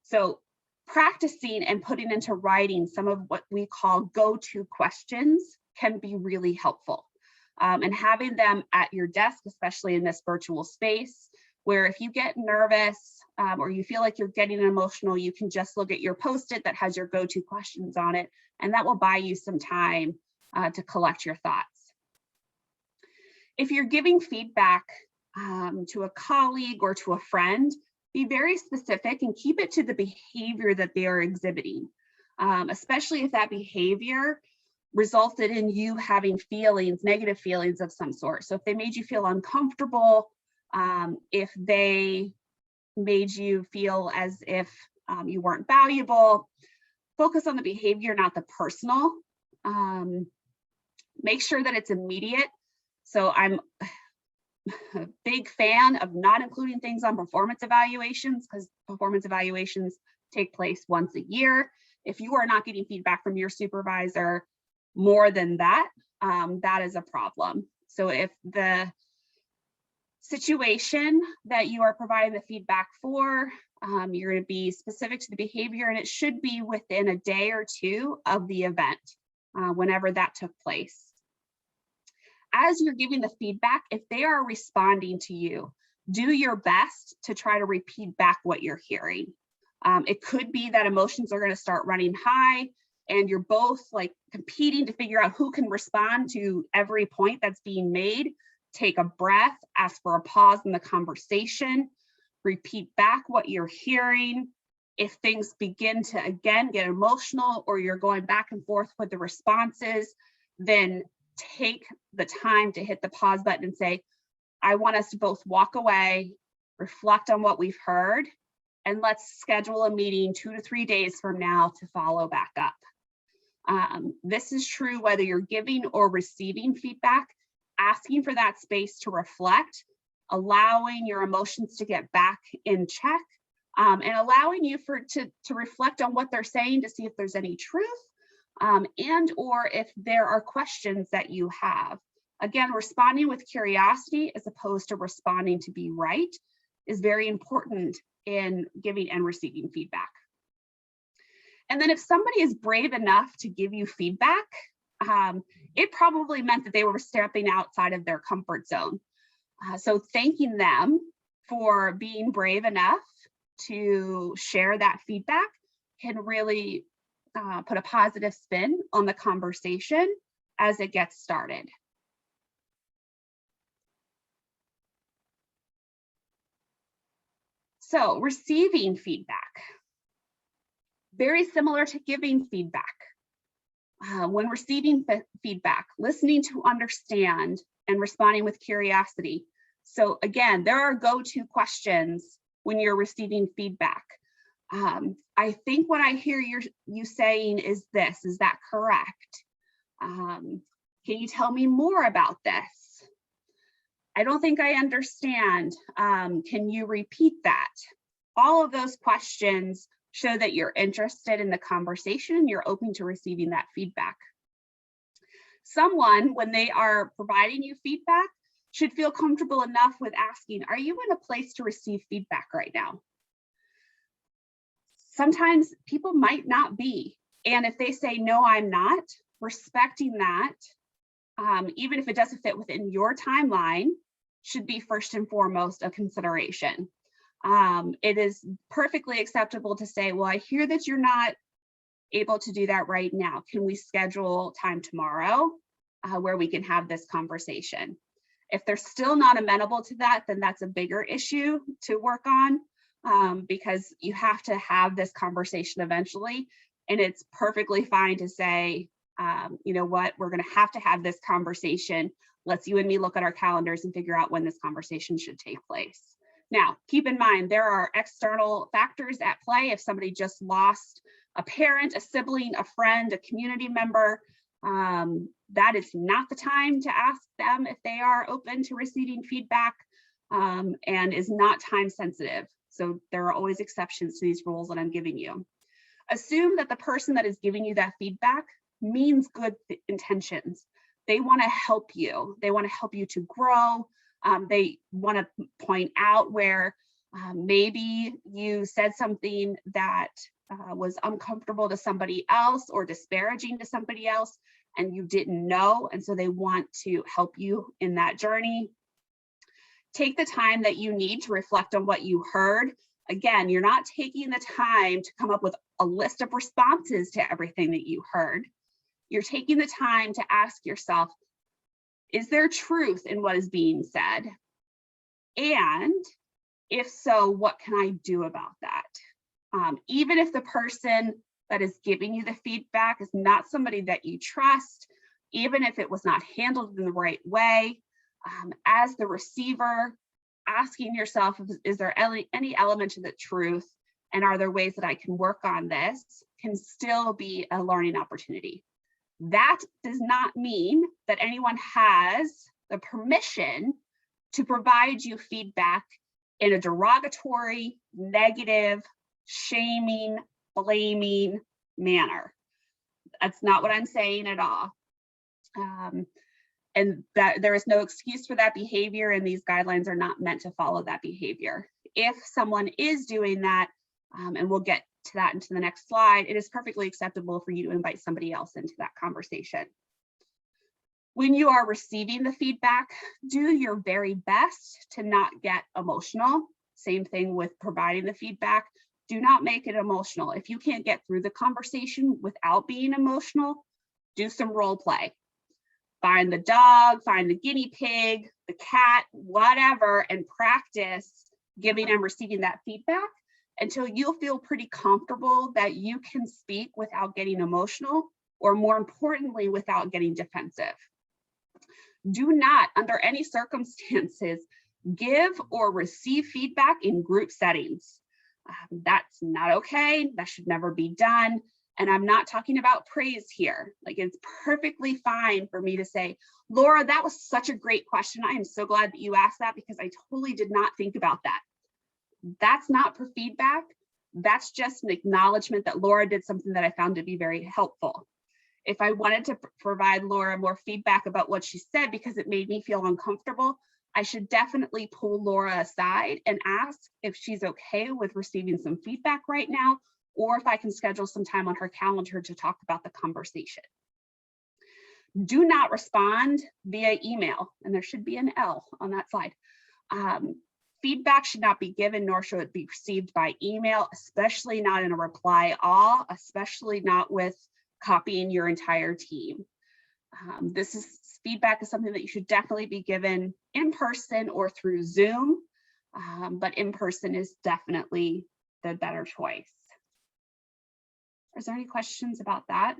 So practicing and putting into writing some of what we call go-to questions can be really helpful. And having them at your desk, especially in this virtual space, where if you get nervous or you feel like you're getting emotional, you can just look at your Post-it that has your go-to questions on it, and that will buy you some time to collect your thoughts. If you're giving feedback to a colleague or to a friend, be very specific and keep it to the behavior that they are exhibiting, especially if that behavior resulted in you having feelings, negative feelings of some sort. So if they made you feel uncomfortable, if they made you feel as if you weren't valuable, focus on the behavior, not the personal. Make sure that it's immediate. So I'm a big fan of not including things on performance evaluations because performance evaluations take place once a year. If you are not getting feedback from your supervisor more than that, that is a problem. So if the situation that you are providing the feedback for, you're going to be specific to the behavior, and it should be within a day or two of the event, whenever that took place. As you're giving the feedback, if they are responding to you, do your best to try to repeat back what you're hearing. It could be that emotions are going to start running high and you're both like competing to figure out who can respond to every point that's being made. Take a breath, ask for a pause in the conversation, repeat back what you're hearing. If things begin to again get emotional or you're going back and forth with the responses, then take the time to hit the pause button and say, I want us to both walk away, reflect on what we've heard, and let's schedule a meeting 2 to 3 days from now to follow back up. This is true whether you're giving or receiving feedback. Asking for that space to reflect, allowing your emotions to get back in check, and allowing you to reflect on what they're saying to see if there's any truth, and or if there are questions that you have. Again, responding with curiosity as opposed to responding to be right is very important in giving and receiving feedback. And then if somebody is brave enough to give you feedback, it probably meant that they were stepping outside of their comfort zone. So thanking them for being brave enough to share that feedback can really put a positive spin on the conversation as it gets started. So receiving feedback, very similar to giving feedback. When receiving feedback, listening to understand and responding with curiosity. So again, there are go-to questions when you're receiving feedback. I think what I hear you saying is this, is that correct? Can you tell me more about this? I don't think I understand. Can you repeat that? All of those questions show that you're interested in the conversation and you're open to receiving that feedback. Someone, when they are providing you feedback, should feel comfortable enough with asking, are you in a place to receive feedback right now? Sometimes people might not be. And if they say, no, I'm not, respecting that, even if it doesn't fit within your timeline, should be first and foremost a consideration. It is perfectly acceptable to say, well, I hear that you're not able to do that right now. Can we schedule time tomorrow where we can have this conversation? If they're still not amenable to that, then that's a bigger issue to work on, because you have to have this conversation eventually. And it's perfectly fine to say, you know what, we're going to have this conversation. Let's you and me look at our calendars and figure out when this conversation should take place. Now, keep in mind, there are external factors at play. If somebody just lost a parent, a sibling, a friend, a community member, that is not the time to ask them if they are open to receiving feedback, and is not time sensitive. So there are always exceptions to these rules that I'm giving you. Assume that the person that is giving you that feedback means good intentions. They want to help you. They want to help you to grow. They want to point out where maybe you said something that was uncomfortable to somebody else or disparaging to somebody else, and you didn't know. And so they want to help you in that journey. Take the time that you need to reflect on what you heard. Again, you're not taking the time to come up with a list of responses to everything that you heard. You're taking the time to ask yourself, is there truth in what is being said? And if so, what can I do about that? Even if the person that is giving you the feedback is not somebody that you trust, even if it was not handled in the right way, as the receiver, asking yourself, is there any element to the truth? And are there ways that I can work on this? Can still be a learning opportunity. That does not mean that anyone has the permission to provide you feedback in a derogatory, negative, shaming, blaming manner. That's not what I'm saying at all. And that there is no excuse for that behavior, and these guidelines are not meant to follow that behavior. If someone is doing that, and we'll get to that into the next slide, it is perfectly acceptable for you to invite somebody else into that conversation. When you are receiving the feedback, do your very best to not get emotional. Same thing with providing the feedback. Do not make it emotional. If you can't get through the conversation without being emotional, do some role play. Find the dog, find the guinea pig, the cat, whatever, and practice giving and receiving that feedback until you'll feel pretty comfortable that you can speak without getting emotional, or more importantly, without getting defensive. Do not, under any circumstances, give or receive feedback in group settings. That's not okay. That should never be done. And I'm not talking about praise here. Like, it's perfectly fine for me to say, Laura, that was such a great question. I am so glad that you asked that because I totally did not think about that. That's not for feedback. That's just an acknowledgement that Laura did something that I found to be very helpful. If I wanted to provide Laura more feedback about what she said because it made me feel uncomfortable, I should definitely pull Laura aside and ask if she's okay with receiving some feedback right now, or if I can schedule some time on her calendar to talk about the conversation. Do not respond via email, and there should be an L on that slide. Feedback should not be given, nor should it be received by email, especially not in a reply all, especially not with copying your entire team. Feedback is something that you should definitely be given in person or through Zoom, but in person is definitely the better choice. Is there any questions about that?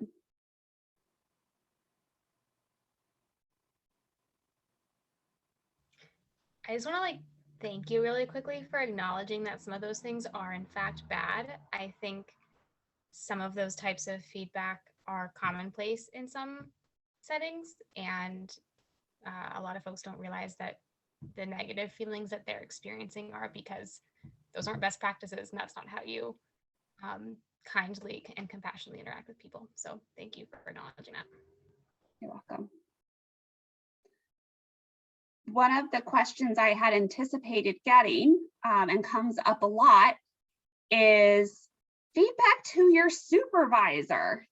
I just want to thank you really quickly for acknowledging that some of those things are in fact bad. I think some of those types of feedback are commonplace in some settings, and a lot of folks don't realize that the negative feelings that they're experiencing are because those aren't best practices, and that's not how you kindly and compassionately interact with people. So thank you for acknowledging that. You're welcome. one of the questions I had anticipated getting and comes up a lot is feedback to your supervisor.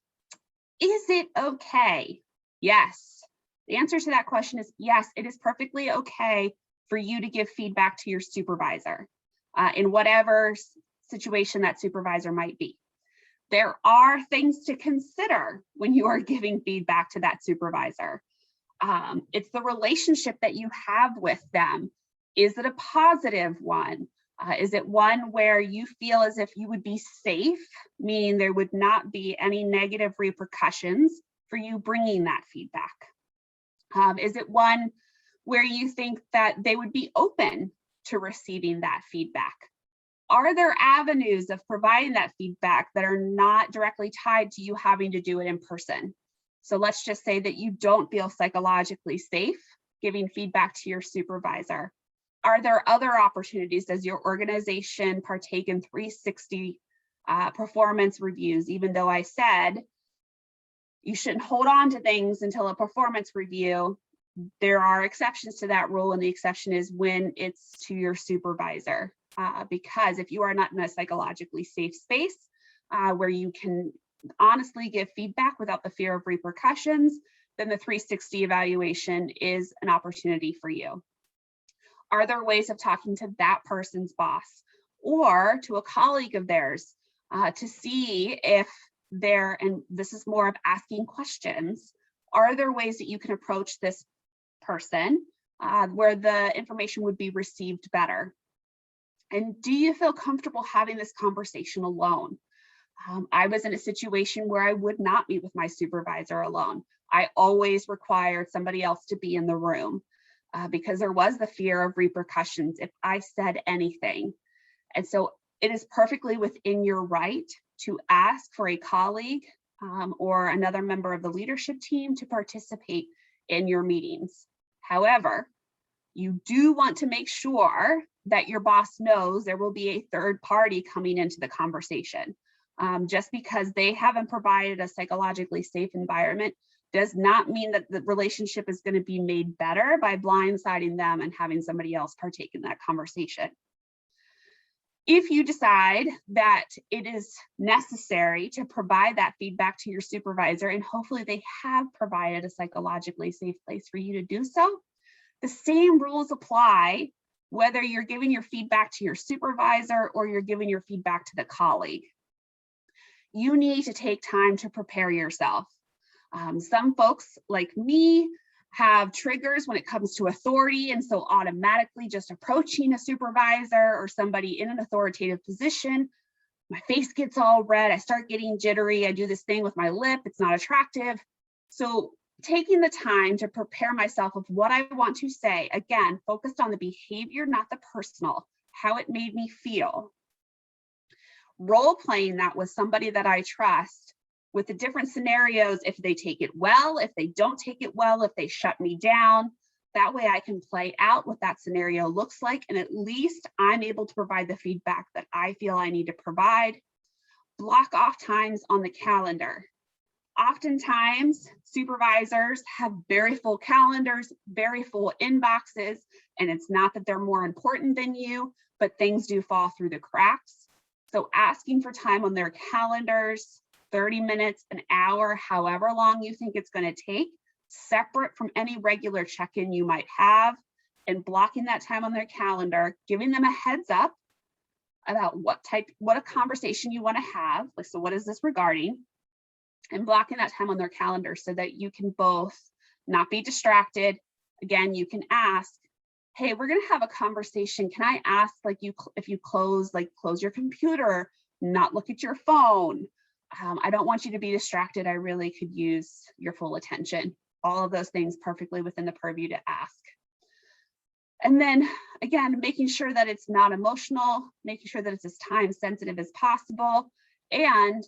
Is it okay? Yes. The answer to that question is yes, it is perfectly okay for you to give feedback to your supervisor in whatever situation that supervisor might be. There are things to consider when you are giving feedback to that supervisor. It's the relationship that you have with them. Is it a positive one? Is it one where you feel as if you would be safe, meaning there would not be any negative repercussions for you bringing that feedback? Is it one where you think that they would be open to receiving that feedback? Are there avenues of providing that feedback that are not directly tied to you having to do it in person? So let's just say that you don't feel psychologically safe giving feedback to your supervisor. Are there other opportunities? Does your organization partake in 360 performance reviews? Even though I said you shouldn't hold on to things until a performance review, there are exceptions to that rule, and the exception is when it's to your supervisor. Because if you are not in a psychologically safe space where you can honestly give feedback without the fear of repercussions, then the 360 evaluation is an opportunity for you. Are there ways of talking to that person's boss or to a colleague of theirs to see if they're, and this is more of asking questions, are there ways that you can approach this person where the information would be received better? And do you feel comfortable having this conversation alone? I was in a situation where I would not meet with my supervisor alone. I always required somebody else to be in the room because there was the fear of repercussions if I said anything. And so it is perfectly within your right to ask for a colleague or another member of the leadership team to participate in your meetings. However, you do want to make sure that your boss knows there will be a third party coming into the conversation. Just because they haven't provided a psychologically safe environment does not mean that the relationship is going to be made better by blindsiding them and having somebody else partake in that conversation. If you decide that it is necessary to provide that feedback to your supervisor, and hopefully they have provided a psychologically safe place for you to do so, the same rules apply whether you're giving your feedback to your supervisor or you're giving your feedback to the colleague. You need to take time to prepare yourself. Some folks like me have triggers when it comes to authority, and so automatically just approaching a supervisor or somebody in an authoritative position, my face gets all red, I start getting jittery, I do this thing with my lip, it's not attractive. So taking the time to prepare myself of what I want to say, again, focused on the behavior, not the personal, how it made me feel. Role playing that with somebody that I trust with the different scenarios, if they take it well, if they don't take it well, if they shut me down, that way I can play out what that scenario looks like, and at least I'm able to provide the feedback that I feel I need to provide. Block off times on the calendar. Oftentimes, supervisors have very full calendars, very full inboxes, and it's not that they're more important than you, but things do fall through the cracks. So asking for time on their calendars, 30 minutes, an hour, however long you think it's going to take, separate from any regular check-in you might have, and blocking that time on their calendar, giving them a heads up about what a conversation you want to have. Like, so what is this regarding? And blocking that time on their calendar so that you can both not be distracted. Again, you can ask, hey, we're going to have a conversation. Can I ask, like, if you close your computer, not look at your phone? I don't want you to be distracted. I really could use your full attention. All of those things perfectly within the purview to ask. And then again, making sure that it's not emotional, making sure that it's as time sensitive as possible, and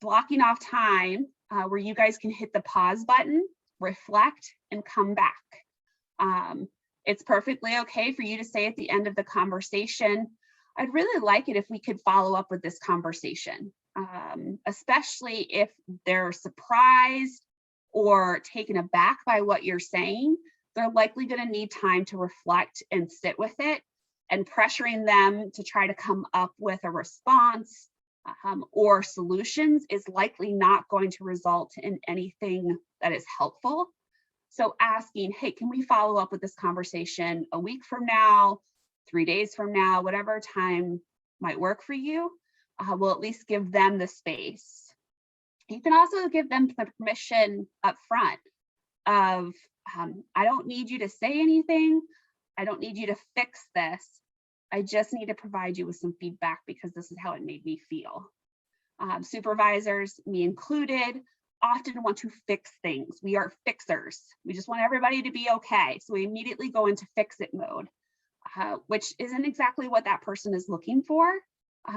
blocking off time where you guys can hit the pause button, reflect, and come back. It's perfectly okay for you to say at the end of the conversation, I'd really like it if we could follow up with this conversation, especially if they're surprised or taken aback by what you're saying. they're likely going to need time to reflect and sit with it, and pressuring them to try to come up with a response or solutions is likely not going to result in anything that is helpful. So asking, hey, can we follow up with this conversation a week from now, 3 days from now, whatever time might work for you, will at least give them the space. You can also give them the permission up front of, I don't need you to say anything. I don't need you to fix this. I just need to provide you with some feedback because this is how it made me feel. Supervisors, me included, often want to fix things. We are fixers. We just want everybody to be okay. So we immediately go into fix it mode, which isn't exactly what that person is looking for.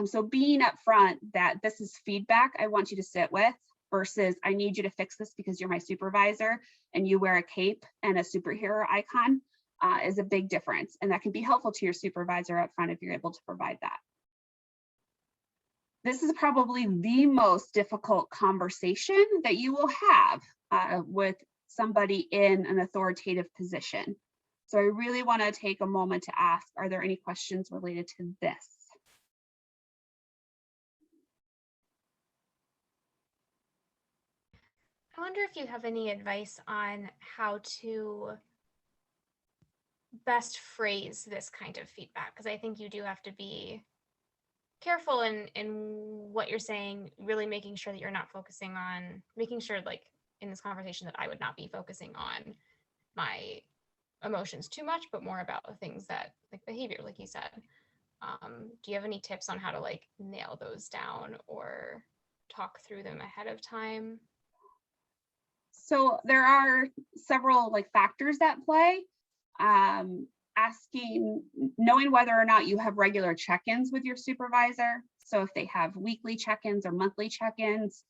So being upfront that this is feedback I want you to sit with versus I need you to fix this because you're my supervisor and you wear a cape and a superhero icon is a big difference. And that can be helpful to your supervisor up front if you're able to provide that. This is probably the most difficult conversation that you will have with somebody in an authoritative position. So I really want to take a moment to ask, are there any questions related to this? I wonder if you have any advice on how to best phrase this kind of feedback, because I think you do have to be careful in what you're saying, really making sure that you're not focusing on, making sure like in this conversation that I would not be focusing on my emotions too much, but more about things that like behavior, like you said. Do you have any tips on how to like nail those down or talk through them ahead of time? So there are several like factors at play. Asking, knowing whether or not you have regular check-ins with your supervisor. So if they have weekly check-ins or monthly check-ins,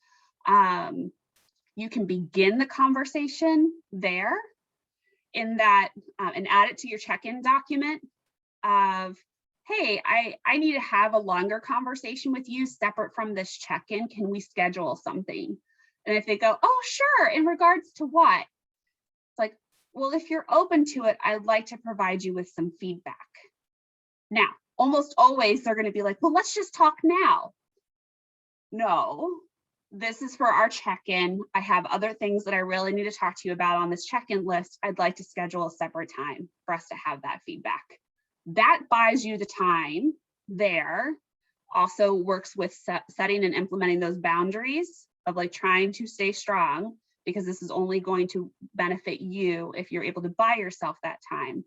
you can begin the conversation there in that and add it to your check-in document of, hey, I need to have a longer conversation with you separate from this check-in. Can we schedule something? And if they go, oh, sure, in regards to what? It's like, well, if you're open to it, I'd like to provide you with some feedback. Now, almost always they're going to be like, well, let's just talk now. No, this is for our check-in. I have other things that I really need to talk to you about on this check-in list. I'd like to schedule a separate time for us to have that feedback. That buys you the time there. Also works with setting and implementing those boundaries of like trying to stay strong, because this is only going to benefit you if you're able to buy yourself that time.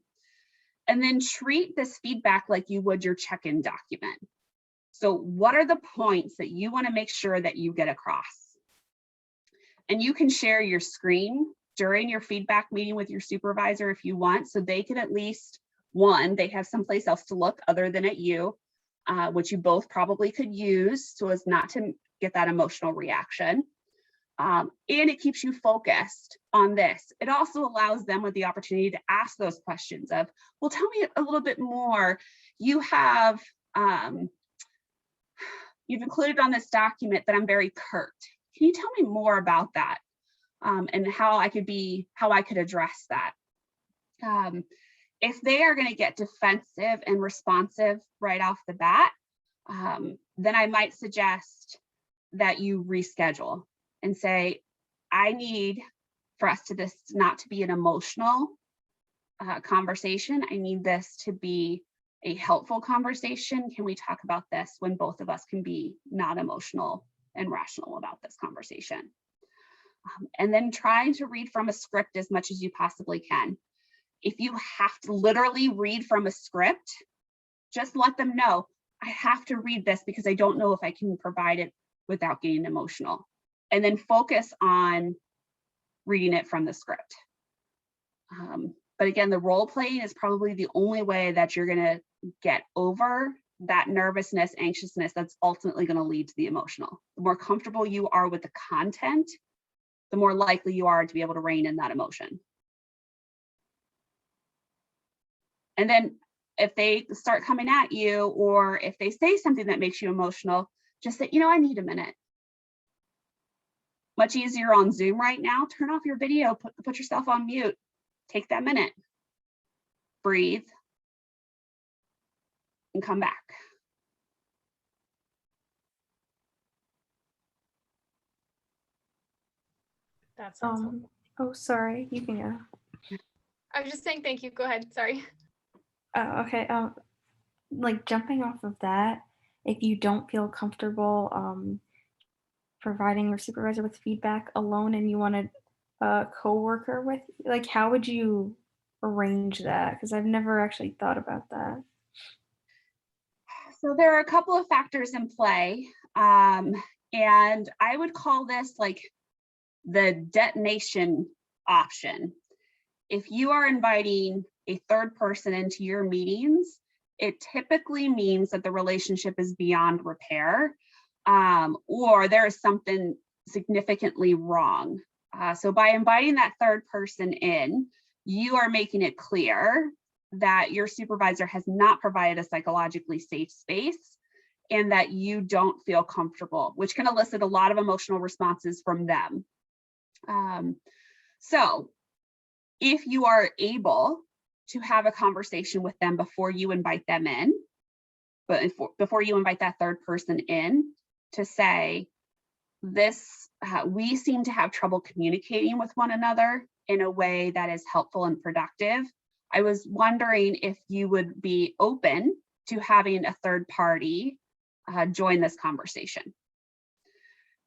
And then treat this feedback like you would your check-in document. So what are the points that you want to make sure that you get across? And you can share your screen during your feedback meeting with your supervisor if you want, so they can at least, one, they have someplace else to look other than at you, which you both probably could use so as not to get that emotional reaction. And it keeps you focused on this. It also allows them with the opportunity to ask those questions of, well, tell me a little bit more. You have, you've included on this document that I'm very curt. Can you tell me more about that? And how I could address that? If they are going to get defensive and responsive right off the bat, then I might suggest that you reschedule and say, I need for us to this not to be an emotional conversation. I need this to be a helpful conversation. Can we talk about this when both of us can be not emotional and rational about this conversation? And then trying to read from a script as much as you possibly can. If you have to literally read from a script, just let them know, I have to read this because I don't know if I can provide it without getting emotional. And then focus on reading it from the script. But again, the role playing is probably the only way that you're going to get over that nervousness, anxiousness that's ultimately going to lead to the emotional. The more comfortable you are with the content, the more likely you are to be able to rein in that emotion. And then if they start coming at you, or if they say something that makes you emotional, just say, you know, I need a minute. Much easier on Zoom right now. Turn off your video, put yourself on mute. take that minute, breathe, and come back. That sounds Oh, sorry, you can go. I was just saying thank you. Go ahead. Sorry. Oh, okay. Like jumping off of that, if you don't feel comfortable providing your supervisor with feedback alone and you want a coworker with, like, how would you arrange that? Because I've never actually thought about that. So there are a couple of factors in play, and I would call this like the detonation option. If you are inviting a third person into your meetings, it typically means that the relationship is beyond repair, or there is something significantly wrong. So by inviting that third person in, you are making it clear that your supervisor has not provided a psychologically safe space and that you don't feel comfortable, which can elicit a lot of emotional responses from them. So if you are able to have a conversation with them before you invite them in, but before you invite that third person in, to say, this, we seem to have trouble communicating with one another in a way that is helpful and productive. I was wondering if you would be open to having a third party join this conversation.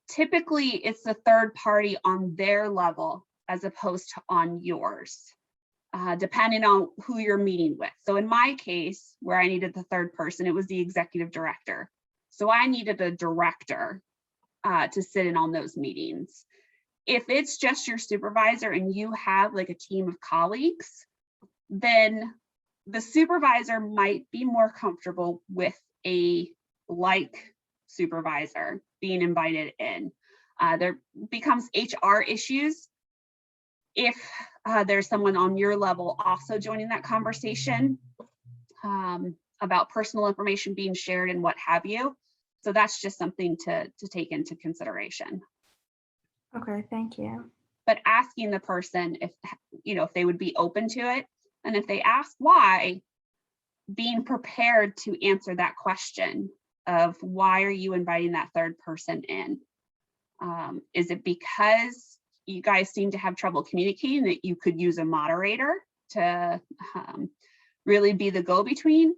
Typically, it's the third party on their level as opposed to on yours, depending on who you're meeting with. So in my case, where I needed the third person, it was the executive director. So I needed a director to sit in on those meetings. If it's just your supervisor and you have like a team of colleagues, then the supervisor might be more comfortable with a like supervisor being invited in. There becomes HR issues if there's someone on your level also joining that conversation about personal information being shared and what have you. So that's just something to take into consideration. Okay, thank you. But asking the person if, if they would be open to it, and if they ask why, being prepared to answer that question of why are you inviting that third person in? Is it because you guys seem to have trouble communicating that you could use a moderator to really be the go-between?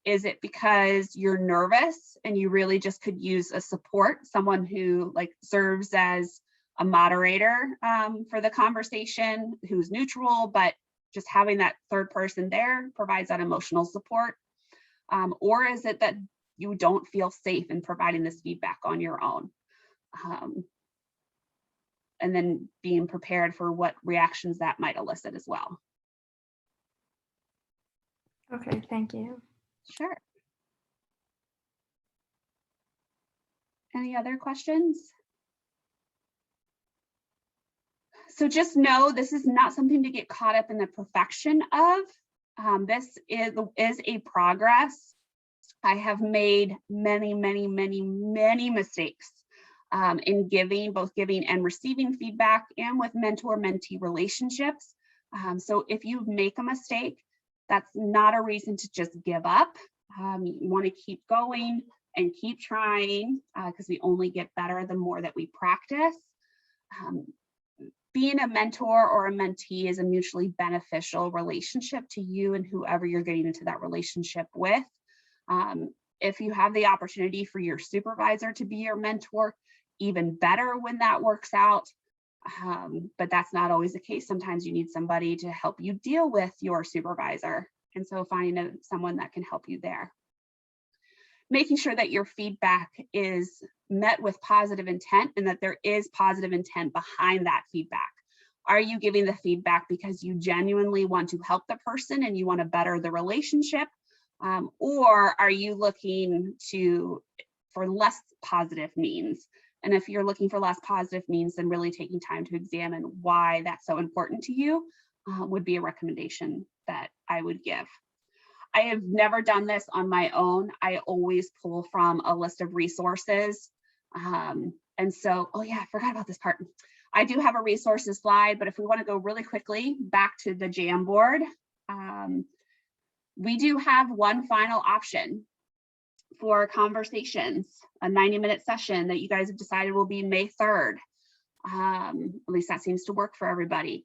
Is it because you're nervous and you really just could use a support, someone who like serves as a moderator for the conversation, who's neutral, but just having that third person there provides that emotional support? Or is it that you don't feel safe in providing this feedback on your own? And then being prepared for what reactions that might elicit as well. Okay, thank you. Sure. Any other questions? So just know this is not something to get caught up in the perfection of. This is a progress. I have made many mistakes in both giving and receiving feedback and with mentor-mentee relationships. So if you make a mistake, that's not a reason to just give up. You want to keep going and keep trying because we only get better the more that we practice. Being a mentor or a mentee is a mutually beneficial relationship to you and whoever you're getting into that relationship with. If you have the opportunity for your supervisor to be your mentor, even better when that works out. But that's not always the case. Sometimes you need somebody to help you deal with your supervisor. And so finding someone that can help you there. Making sure that your feedback is met with positive intent and that there is positive intent behind that feedback. Are you giving the feedback because you genuinely want to help the person and you want to better the relationship? Or are you looking for less positive means? And if you're looking for less positive means, then really taking time to examine why that's so important to you would be a recommendation that I would give. I have never done this on my own. I always pull from a list of resources. And so, oh yeah, I forgot about this part. I do have a resources slide, but if we want to go really quickly back to the Jamboard, we do have one final option for conversations, a 90-minute session that you guys have decided will be May 3rd. At least that seems to work for everybody.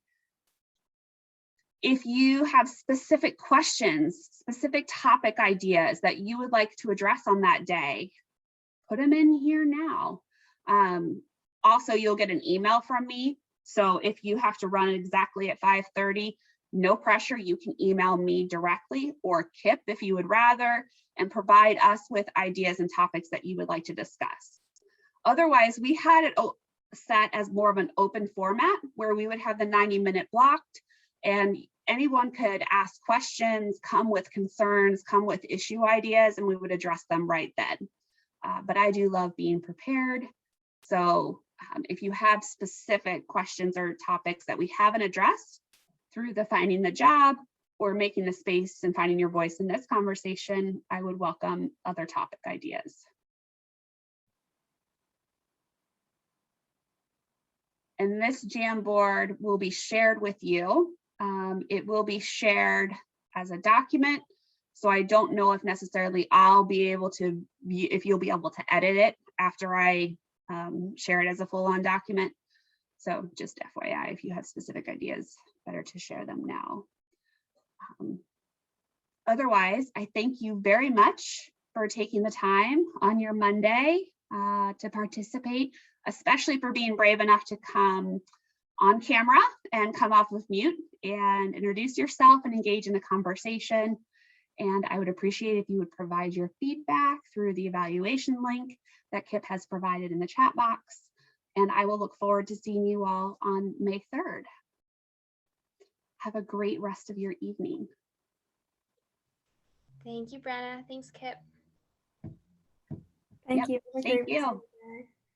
If you have specific questions, specific topic ideas that you would like to address on that day, put them in here now. Also, you'll get an email from me. So if you have to run exactly at 5:30, no pressure, you can email me directly, or Kip if you would rather, and provide us with ideas and topics that you would like to discuss. Otherwise, we had it set as more of an open format where we would have the 90-minute blocked, and anyone could ask questions, come with concerns, come with issue ideas, and we would address them right then. But I do love being prepared. So if you have specific questions or topics that we haven't addressed through the Finding the Job or Making the Space and Finding Your Voice in this conversation, I would welcome other topic ideas. And this Jamboard will be shared with you. It will be shared as a document. So I don't know if necessarily I'll be able to, if you'll be able to edit it after I share it as a full-on document. So just FYI, if you have specific ideas, better to share them now. Otherwise, I thank you very much for taking the time on your Monday to participate, especially for being brave enough to come on camera and come off with mute and introduce yourself and engage in the conversation. And I would appreciate if you would provide your feedback through the evaluation link that Kip has provided in the chat box. And I will look forward to seeing you all on May 3rd. Have a great rest of your evening. Thank you, Brenna. Thanks, Kip. Thank Yep, you. thank you.